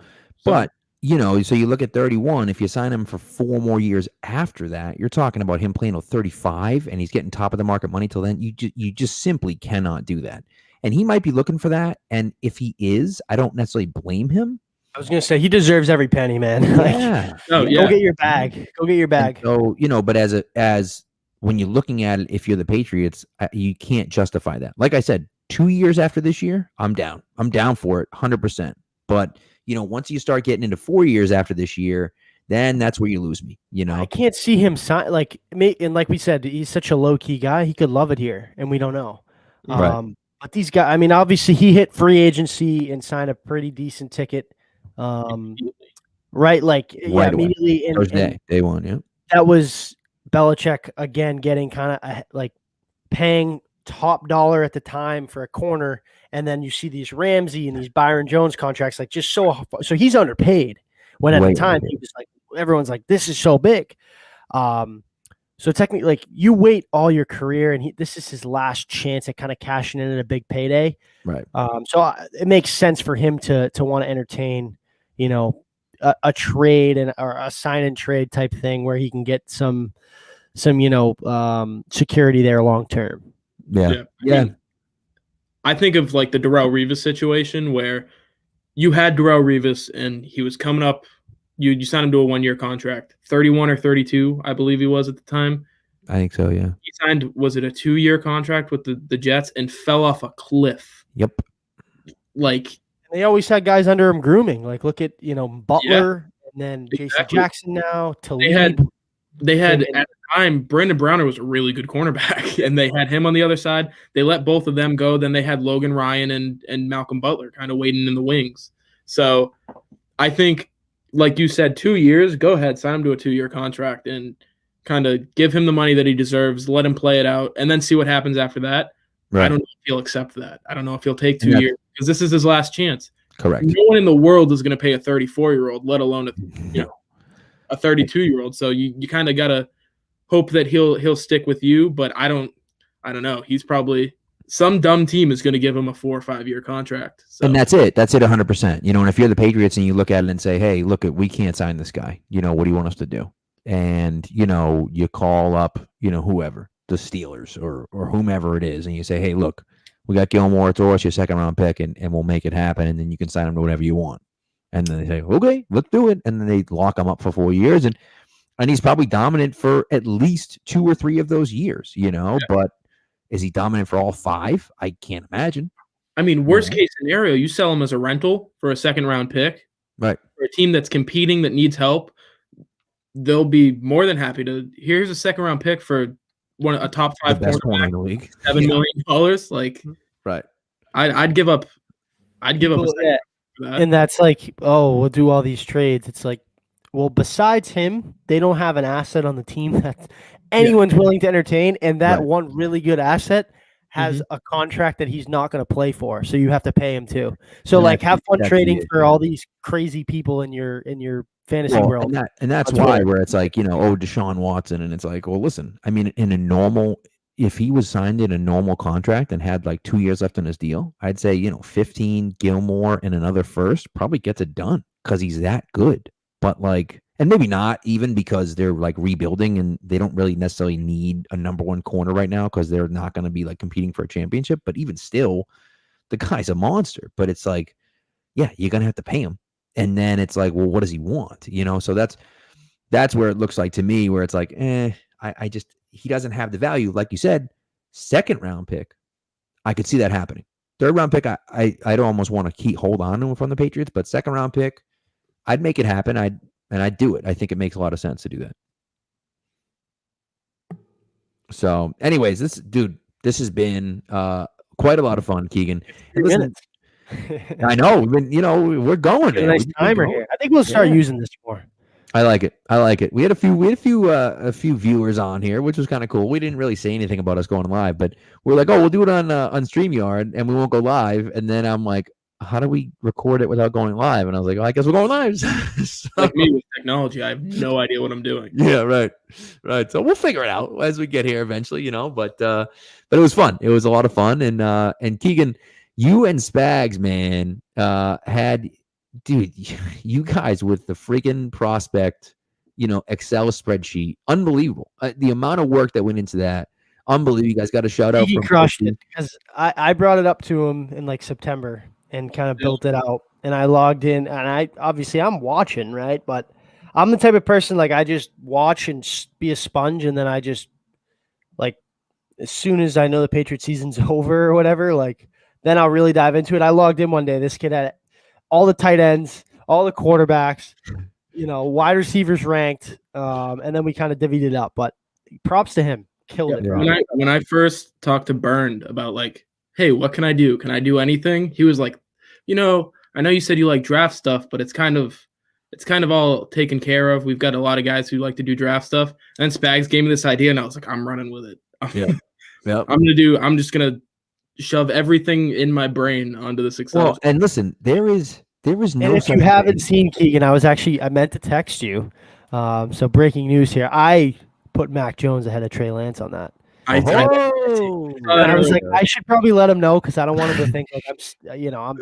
you look at 31, if you sign him for 4 more years after that, you're talking about him playing till 35 and he's getting top of the market money till then. You just simply cannot do that. And he might be looking for that. And if he is, I don't necessarily blame him. I was gonna say he deserves every penny, man. Like, Yeah. Oh, go yeah. get your bag. Go get your And bag. so, but as when you're looking at it, if you're the Patriots, you can't justify that. Like I said, 2 years after this year, I'm down. I'm down for it 100%. But, once you start getting into 4 years after this year, then that's where you lose me, I can't see him sign and like we said, he's such a low key guy. He could love it here, and we don't know. Right. But these guys, I mean, obviously he hit free agency and signed a pretty decent ticket. Right, like Right away. immediately. First And day one, yeah. that was Belichick again getting kind of like paying top dollar at the time for a corner, and then you see these Ramsey and these Byron Jones contracts, like just so he's underpaid. When at the time he was like, everyone's like, this is so big. So technically, like, you wait all your career, and this is his last chance at kind of cashing in at a big payday. Right. So it makes sense for him to want to entertain, a trade or a sign and trade type thing where he can get some security there long term. Yeah. I think of like the Darrelle Revis situation where you had Darrelle Revis and he was coming up. You signed him to a 1-year contract, 31 or 32, I believe he was at the time. I think so, yeah. He signed, was it a 2-year contract with the Jets, and fell off a cliff. Yep. Like, they always had guys under him grooming. Like, look at Butler, and then Jason exactly. Jackson now. Talib. They had at the time, Brandon Browner was a really good cornerback, and they had him on the other side. They let both of them go. Then they had Logan Ryan and Malcolm Butler kind of waiting in the wings. So I think, like you said, 2 years, go ahead, sign him to a 2-year contract and kind of give him the money that he deserves, let him play it out, and then see what happens after that. Right. I don't know if he'll accept that. I don't know if he'll take 2 years, because this is his last chance. Correct. No one in the world is going to pay a 34-year-old, let alone a 32-year-old. So you kind of got to hope that he'll stick with you, but I don't know. He's probably – some dumb team is going to give him a 4 or 5 year contract. So. And that's it. That's it 100%. And if you're the Patriots and you look at it and say, hey, look, we can't sign this guy. What do you want us to do? And, you call up, whoever, the Steelers or whomever it is, and you say, hey, look, we got Gilmore, throw us your second-round pick, and we'll make it happen, and then you can sign him to whatever you want. And then they say, okay, let's do it. And then they lock him up for 4 years. And he's probably dominant for at least 2 or 3 of those years, Yeah. But is he dominant for all 5? I can't imagine. I mean, worst case scenario, you sell him as a rental for a second-round pick. Right. For a team that's competing, that needs help, they'll be more than happy to. Here's a second-round pick for a top 5 corner in the league, $7 million. Like, right. I'd give up. I'd give up a second for that. And that's like, we'll do all these trades. It's like, well, besides him, they don't have an asset on the team that anyone's willing to entertain, and that one really good asset has a contract that he's not going to play for, so you have to pay him too. So have fun trading for all these crazy people in your fantasy world. And that's why where it's like, Deshaun Watson, and it's like, well, listen, I mean, if he was signed in a normal contract and had like 2 years left on his deal, I'd say, 15 Gilmore and another first probably gets it done because he's that good. But and maybe not even, because they're like rebuilding and they don't really necessarily need a number 1 corner right now because they're not going to be like competing for a championship. But even still, the guy's a monster. But it's like, yeah, you're going to have to pay him. And then it's like, well, what does he want? So that's where it looks like to me, where it's like, he doesn't have the value. Like you said, second round pick, I could see that happening. Third round pick, I'd almost want to hold on to him from the Patriots, but second round pick, I'd make it happen. I'd do it. I think it makes a lot of sense to do that. So anyways, this has been quite a lot of fun, Keagan. Listen, I know. We're going. A nice timer here. I think we'll start using this more. I like it. We had a few viewers on here, which was kind of cool. We didn't really say anything about us going live, but we're like, we'll do it on StreamYard and we won't go live. And then I'm like, how do we record it without going live? And I was like, I guess we're going live. So, like me with technology, I have no idea what I'm doing. Yeah, right. So we'll figure it out as we get here eventually, But it was fun. It was a lot of fun. And Keagan, you and Spags, man, had, dude, you guys with the freaking prospect, Excel spreadsheet, unbelievable. The amount of work that went into that, unbelievable. You guys got a shout out. He crushed it because I brought it up to him in like September and kind of built it out. and I logged in, and I'm watching, right? But I'm the type of person like I just watch and be a sponge, and then I just like as soon as I know the Patriots season's over or whatever, like then I'll really dive into it. I logged in one day. This kid had all the tight ends, all the quarterbacks, wide receivers ranked, and then we kind of divvied it up. But props to him, killed it. Yeah. When I first talked to Bernd about like, hey, what can I do? Can I do anything? He was like, I know you said you like draft stuff, but it's kind of all taken care of. We've got a lot of guys who like to do draft stuff. And Spags gave me this idea, and I was like, I'm running with it. Yeah. I'm just gonna shove everything in my brain onto this Excel. Well, and listen, there is no. And if you haven't seen Keagan, I meant to text you. So breaking news here. I put Mac Jones ahead of Trey Lance on that. I was like, I should probably let him know because I don't want him to think like I'm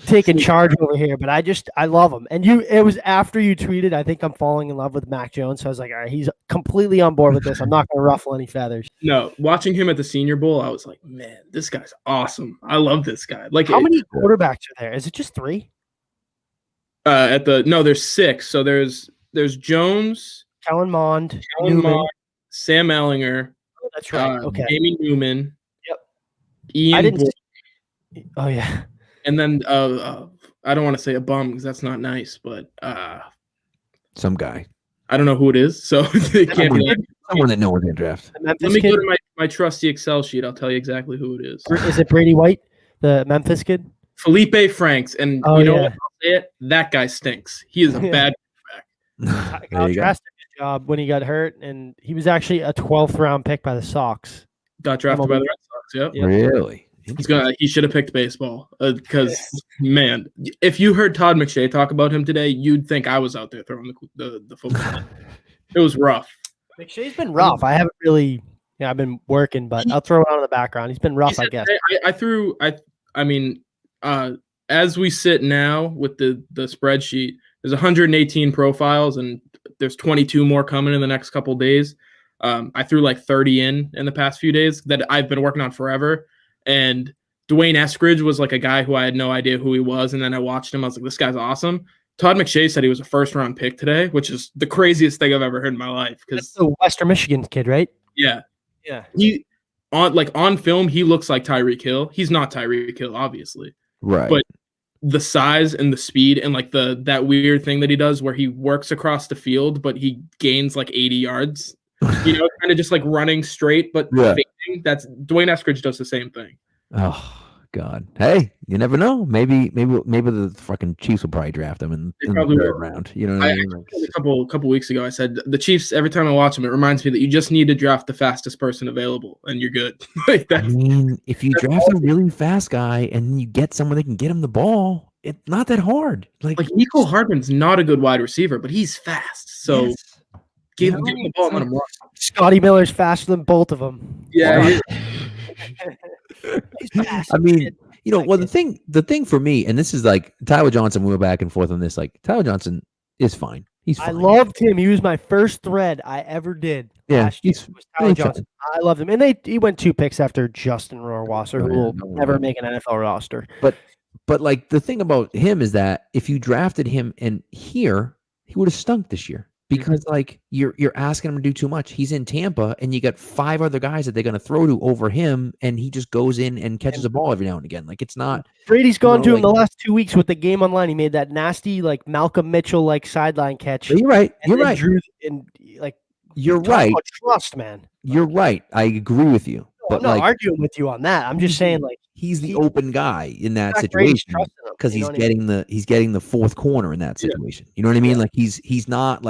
taking charge over here. But I love him. And it was after you tweeted, I think I'm falling in love with Mac Jones. So I was like, all right, he's completely on board with this. I'm not going to ruffle any feathers. No, watching him at the Senior Bowl, I was like, man, this guy's awesome. I love this guy. Like, how many quarterbacks are there? Is it just 3? There's 6. So there's Jones, Kellen Mond, Sam Ellinger. Oh, that's right. Okay. Jamie Newman. Yep. Ian. Oh yeah. And then I don't want to say a bum because that's not nice, but some guy. I don't know who it is, so it can't be someone that no one can draft. Let me go to my trusty Excel sheet. I'll tell you exactly who it is. Is it Brady White, the Memphis kid? Felipe Franks, and what? I'll say it. That guy stinks. He is a bad quarterback. Kyle Trask did his job when he got hurt, and he was actually a 12th round pick by the Sox. Got drafted by the Red Sox. Yep. Really? He should have picked baseball because man, if you heard Todd McShay talk about him today, you'd think I was out there throwing the football. It was rough. McShay's been rough. I haven't really. Yeah, I've been working, but I'll throw it on in the background. He's been rough, I guess. I mean, as we sit now with the spreadsheet, there's 118 profiles, and there's 22 more coming in the next couple of days. I threw like 30 in the past few days that I've been working on forever. And Dwayne Eskridge was like a guy who I had no idea who he was. And then I watched him. I was like, this guy's awesome. Todd McShay said he was a first-round pick today, which is the craziest thing I've ever heard in my life. That's the Western Michigan kid, right? Yeah. Yeah. He on film, he looks like Tyreek Hill. He's not Tyreek Hill, obviously. Right. But the size and the speed and like that weird thing that he does where he works across the field, but he gains like 80 yards. Kind of just like running straight, but fading. That's Dwayne Eskridge does the same thing. Oh God! Hey, you never know. Maybe the fucking Chiefs will probably draft him in the third round. You know what I mean? A couple weeks ago, I said the Chiefs. Every time I watch them, it reminds me that you just need to draft the fastest person available, and you're good. I mean, if you draft a really fast guy and you get someone that can get him the ball, it's not that hard. Like Nico Hardman's not a good wide receiver, but he's fast. So. Yes. Give him the ball and let him run. Scotty Miller's faster than both of them. Yeah. I mean, well, the thing for me, and this is like Tyler Johnson, we were back and forth on this. Like Tyler Johnson is fine. He's fine. I loved him. He was my first thread I ever did. Yeah, was Tyler Johnson. I loved him, and he went 2 picks after Justin Rohrwasser, who will never make an NFL roster. But like the thing about him is that if you drafted him in here, he would have stunk this year. Because like you're asking him to do too much. He's in Tampa, and you got 5 other guys that they're going to throw to over him, and he just goes in and catches a ball every now and again. Like it's not. Brady's gone to him the last 2 weeks with the game online. He made that nasty like Malcolm Mitchell like sideline catch. You're right. You're right. You're right. Trust, man. You're right. I agree with you. But I'm not arguing with you on that. I'm just saying like he's the open guy in that situation because he's getting the 4th corner in that situation. You know what I mean? Like he's not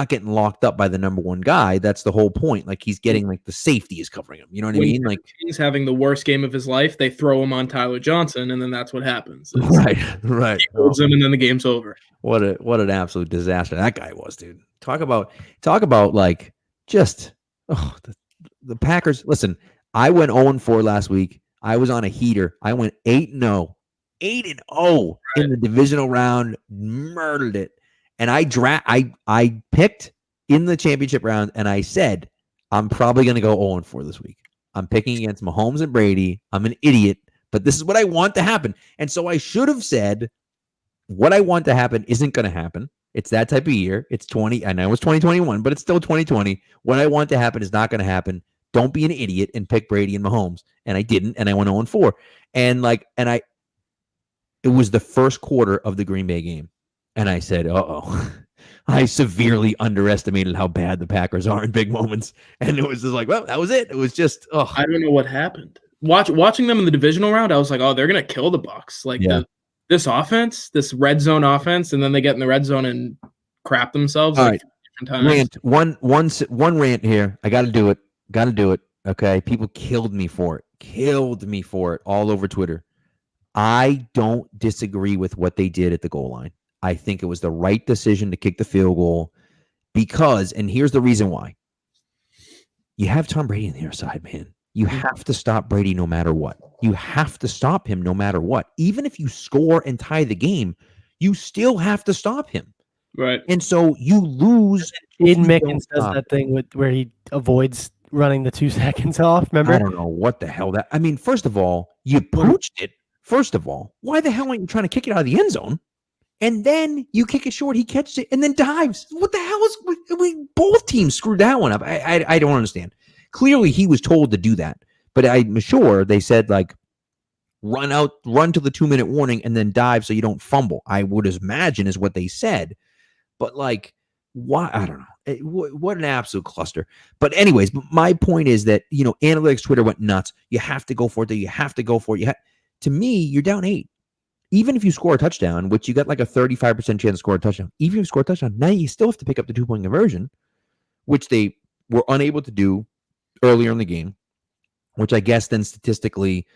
getting locked up by the number 1 guy. That's the whole point. Like he's getting like the safety is covering him. You know what I mean? Like he's having the worst game of his life. They throw him on Tyler Johnson, and then that's what happens. Right. He holds him, and then the game's over. What an absolute disaster that guy was, dude. Talk about like just the Packers. Listen, I went 0-4 last week. I was on a heater. I went 8-0. 8-0 in the divisional round, murdered it. And I picked in the championship round, and I said, I'm probably going to go 0-4 this week. I'm picking against Mahomes and Brady. I'm an idiot, but this is what I want to happen. And so I should have said, what I want to happen isn't going to happen. It's that type of year. It's 20. I know it's 2021, but it's still 2020. What I want to happen is not going to happen. Don't be an idiot and pick Brady and Mahomes. And I didn't, and I went 0-4. It was the first quarter of the Green Bay game. And I said, uh-oh. I severely underestimated how bad the Packers are in big moments. And it was just like, well, that was it. It was just, I don't know what happened. Watching them in the divisional round, I was like, oh, they're going to kill the Bucs. Like this offense, this red zone offense, and then they get in the red zone and crap themselves. All like right. Rant. One rant here. I got to do it. Okay. People killed me for it all over Twitter. I don't disagree with what they did at the goal line. I think it was the right decision to kick the field goal because, and here's the reason why. You have Tom Brady on the other side, man. You have to stop Brady no matter what. You have to stop him no matter what. Even if you score and tie the game, you still have to stop him. Right. And so you lose. Aiden Mickens does that thing where he avoids running the 2 seconds off. Remember? I don't know what the hell that. I mean, first of all, you poached it. First of all, why the hell aren't you trying to kick it out of the end zone? And then you kick it short, he catches it, and then dives. What the hell is both teams screwed that one up? I don't understand. Clearly, he was told to do that, but I'm sure they said like run to the 2-minute warning, and then dive so you don't fumble. I would imagine is what they said, but like why? I don't know. What an absolute cluster. But anyways, my point is that analytics Twitter went nuts. You have to go for it. You have to go for it. To me, you're down 8. Even if you score a touchdown, which you got like a 35% chance to score a touchdown, even if you score a touchdown, now you still have to pick up the 2-point conversion, which they were unable to do earlier in the game, which I guess then statistically,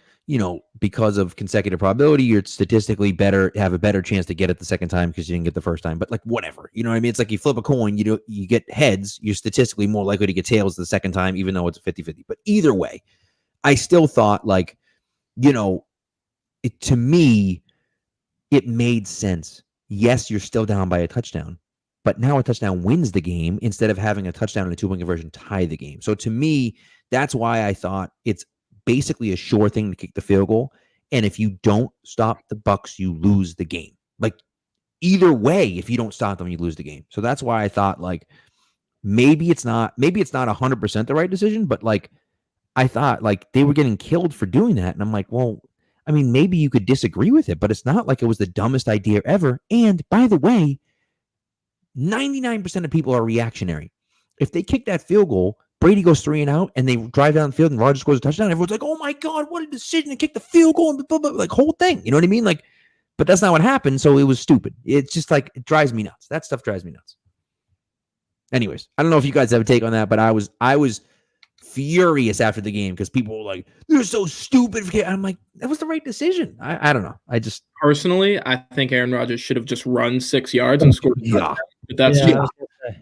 because of consecutive probability, you're statistically have a better chance to get it the second time because you didn't get the first time. But like whatever, you know what I mean? It's like you flip a coin, you get heads, you're statistically more likely to get tails the second time, even though it's a 50-50. But either way, I still thought like, to me, it made sense. Yes, you're still down by a touchdown, but now a touchdown wins the game instead of having a touchdown and a 2-point conversion tie the game. So to me, that's why I thought it's basically a sure thing to kick the field goal. And if you don't stop the Bucs, you lose the game. Like either way, if you don't stop them, you lose the game. So that's why I thought like maybe it's not 100% the right decision, but like I thought like they were getting killed for doing that. And I'm like, well, I mean, maybe you could disagree with it, but it's not like it was the dumbest idea ever. And by the way, 99% of people are reactionary. If they kick that field goal, Brady goes 3 and out, and they drive down the field, and Rodgers scores a touchdown. Everyone's like, "Oh my God, what a decision to kick the field goal!" And blah, blah, blah, like whole thing. You know what I mean? Like, but that's not what happened. So it was stupid. It's just like it drives me nuts. That stuff drives me nuts. Anyways, I don't know if you guys have a take on that, but I was furious after the game because people were like, "They're so stupid." I'm like, that was the right decision. I don't know. I just personally, I think Aaron Rodgers should have just run 6 yards and scored. Yeah, but that's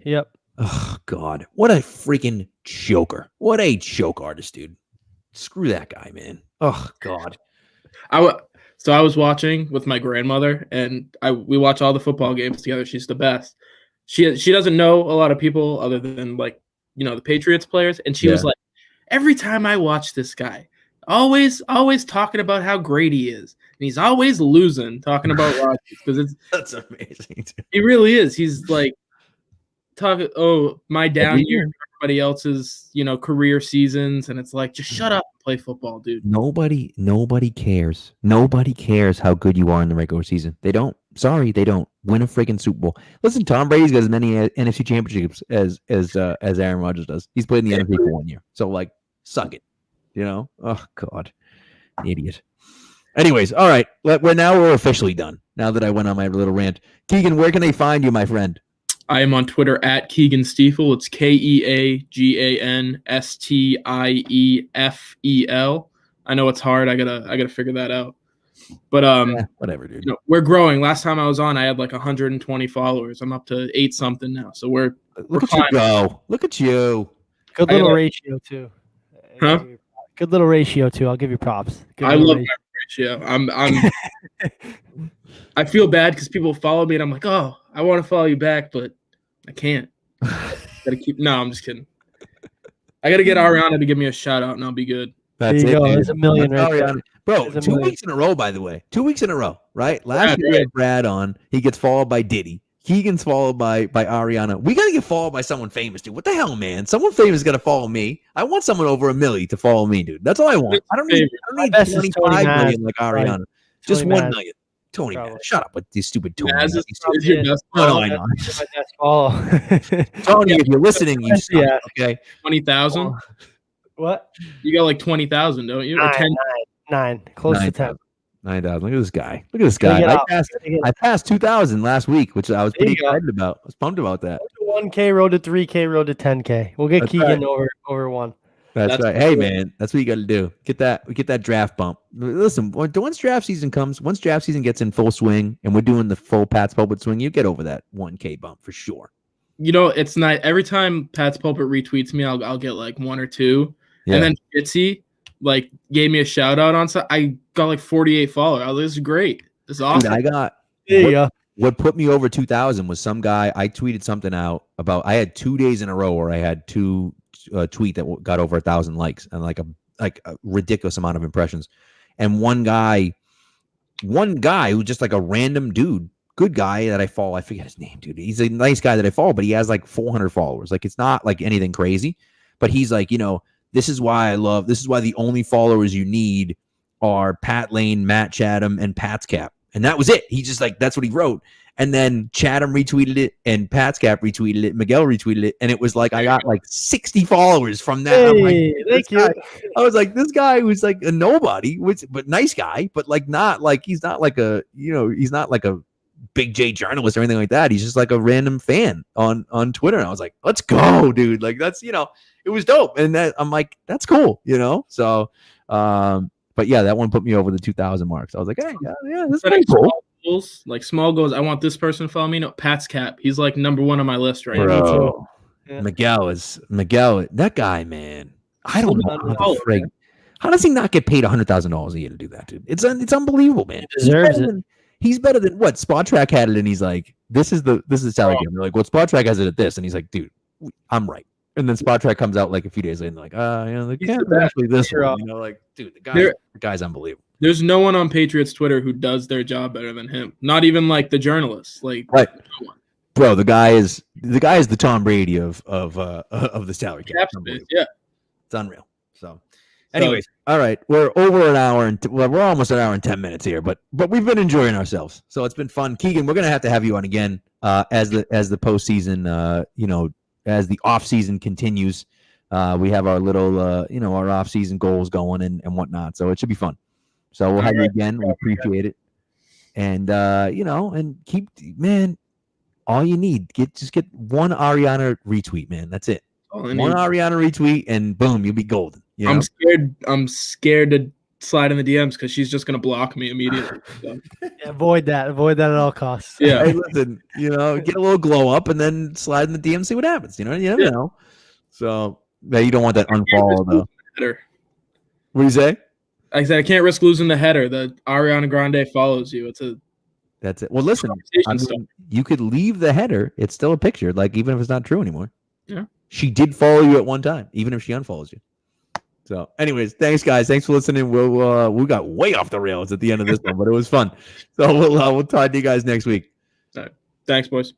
yep. Oh God, what a freaking joker! What a joke artist, dude. Screw that guy, man. Oh God. So I was watching with my grandmother, and we watch all the football games together. She's the best. She doesn't know a lot of people other than like the Patriots players, and she was like, every time I watch this guy, always talking about how great he is, and he's always losing, talking about Rodgers because that's amazing. He really is. He's like talking, my down year, everybody else's career seasons, and it's like just shut up and play football, dude. Nobody cares. Nobody cares how good you are in the regular season. They don't. Sorry, they don't. Win a freaking Super Bowl. Listen, Tom Brady's got as many NFC championships as Aaron Rodgers does. He's played in the NFC for 1 year. So like, suck it. Oh God, idiot. Anyways, all right. We're officially done. Now that I went on my little rant, Keagan, where can they find you, my friend? I am on Twitter at Keagan Stiefel. It's KeaganStiefel. I know it's hard. I gotta figure that out. But whatever, dude. We're growing. Last time I was on, I had like 120 followers. I'm up to 8 something now. So we're at you go. Look at you. Good little ratio too. Huh? Good little ratio too. I'll give you props. I love my ratio. I'm I feel bad because people follow me and I'm like, oh, I want to follow you back, but I can't. No, I'm just kidding. I gotta get Ariana to give me a shout out and I'll be good. That's there you it, go. dude. There's a million right there. Bro, There's a 2 million. weeks in a row, by the way. 2 weeks in a row, right? Last year we had Brad on. He gets followed by Diddy. Keegan's followed by Ariana. We got to get followed by someone famous, dude. What the hell, man? Someone famous is going to follow me. I want someone over 1 million to follow me, dude. That's all I want. I don't need My best is 25 Tony million Maz. like Ariana. Just Tony 1 Maz. million. Tony, man. Probably. Shut up with these stupid Tony. Maz Maz. is your best No, follow. I know. My best follow. Tony, if you're listening, you suck, Yeah. okay? 20,000. What? You got like 20,000, don't you? Or 10? Nine. Close to 10. 9,000. Look at this guy. Look at this Gotta guy. get out. I passed 2,000 last week, which I was There pretty you go. excited about. I was pumped about that. 1K, road to 3K, road to 10K. We'll get That's Keegan right. over 1. That's That's right. Hey, cool. man, that's what you got to do. Get that draft bump. Listen, once draft season comes, once draft season gets in full swing, and we're doing the full Pat's Pulpit swing, you get over that 1K bump for sure. You know, it's not every time Pat's Pulpit retweets me, I'll get like 1 or 2. Yeah. And then Fitzy like gave me a shout out on I got like 48 followers. Oh, this is great. This is awesome. Dude, There you go. what put me over 2,000 was some guy. I tweeted something out about. I had 2 days in a row where I had two tweet that got over 1,000 likes and like a ridiculous amount of impressions. And one guy who's just like a random dude, good guy that I follow. I forget his name, dude. He's a nice guy that I follow, but he has like 400 followers. Like it's not like anything crazy, but he's like, this is why the only followers you need are Pat Lane, Matt Chatham, and Pat's Cap. And that was it. He just like, that's what he wrote. And then Chatham retweeted it and Pat's Cap retweeted it. Miguel retweeted it. And it was like, I got like 60 followers from that. I'm like, Hey, thank you. I was like, this guy who's like a nobody, but nice guy, but like not like, he's not like a big J journalist or anything like that. He's just like a random fan on Twitter. And I was like, let's go, dude. Like that's, it was dope. And that I'm like, that's cool, So, but yeah, that one put me over the 2,000 marks. I was like, hey, yeah, that's pretty cool. Small goals. I want this person to follow me. No, Pat's Cap. He's like number 1 on my list right now. Bro, Yeah. Miguel, that guy, man. I don't know how does he not get paid $100,000 a year to do that, dude? It's unbelievable, man. He deserves it. He's better than what Spot Track had it, and he's like, this is salary game. They're like, well, Spot Track has it at this, and he's like, dude, I'm right. And then Spot Track comes out like a few days later, and they're like, they can't actually this one. Like, dude, the guy's unbelievable. There's no one on Patriots Twitter who does their job better than him. Not even like the journalists. Like, right. No one. Bro, the guy is the Tom Brady of the salary cap. Yeah, it's unreal. So, anyways, all right, we're over an hour and we're almost an hour and 10 minutes here, but we've been enjoying ourselves. So it's been fun. Keagan, we're gonna have to have you on again as the postseason, as the off season continues. We have our little our off season goals going and whatnot. So it should be fun. So we'll have you again. We appreciate it. And and keep, man, all you need, just get one Ariana retweet, man. That's it. One Ariana retweet and boom, you'll be golden. I'm scared to slide in the DMs because she's just gonna block me immediately. So. Yeah, avoid that at all costs. Yeah. Hey, listen, get a little glow up and then slide in the DM, see what happens. You never know. So you don't want that unfollow though. What do you say? I said I can't risk losing the header. The Ariana Grande follows you. That's it. Well, listen, you could leave the header. It's still a picture, like even if it's not true anymore. Yeah. She did follow you at one time, even if she unfollows you. So, anyways, thanks, guys. Thanks for listening. We got way off the rails at the end of this one, but it was fun. So we'll talk to you guys next week. All right. Thanks, boys.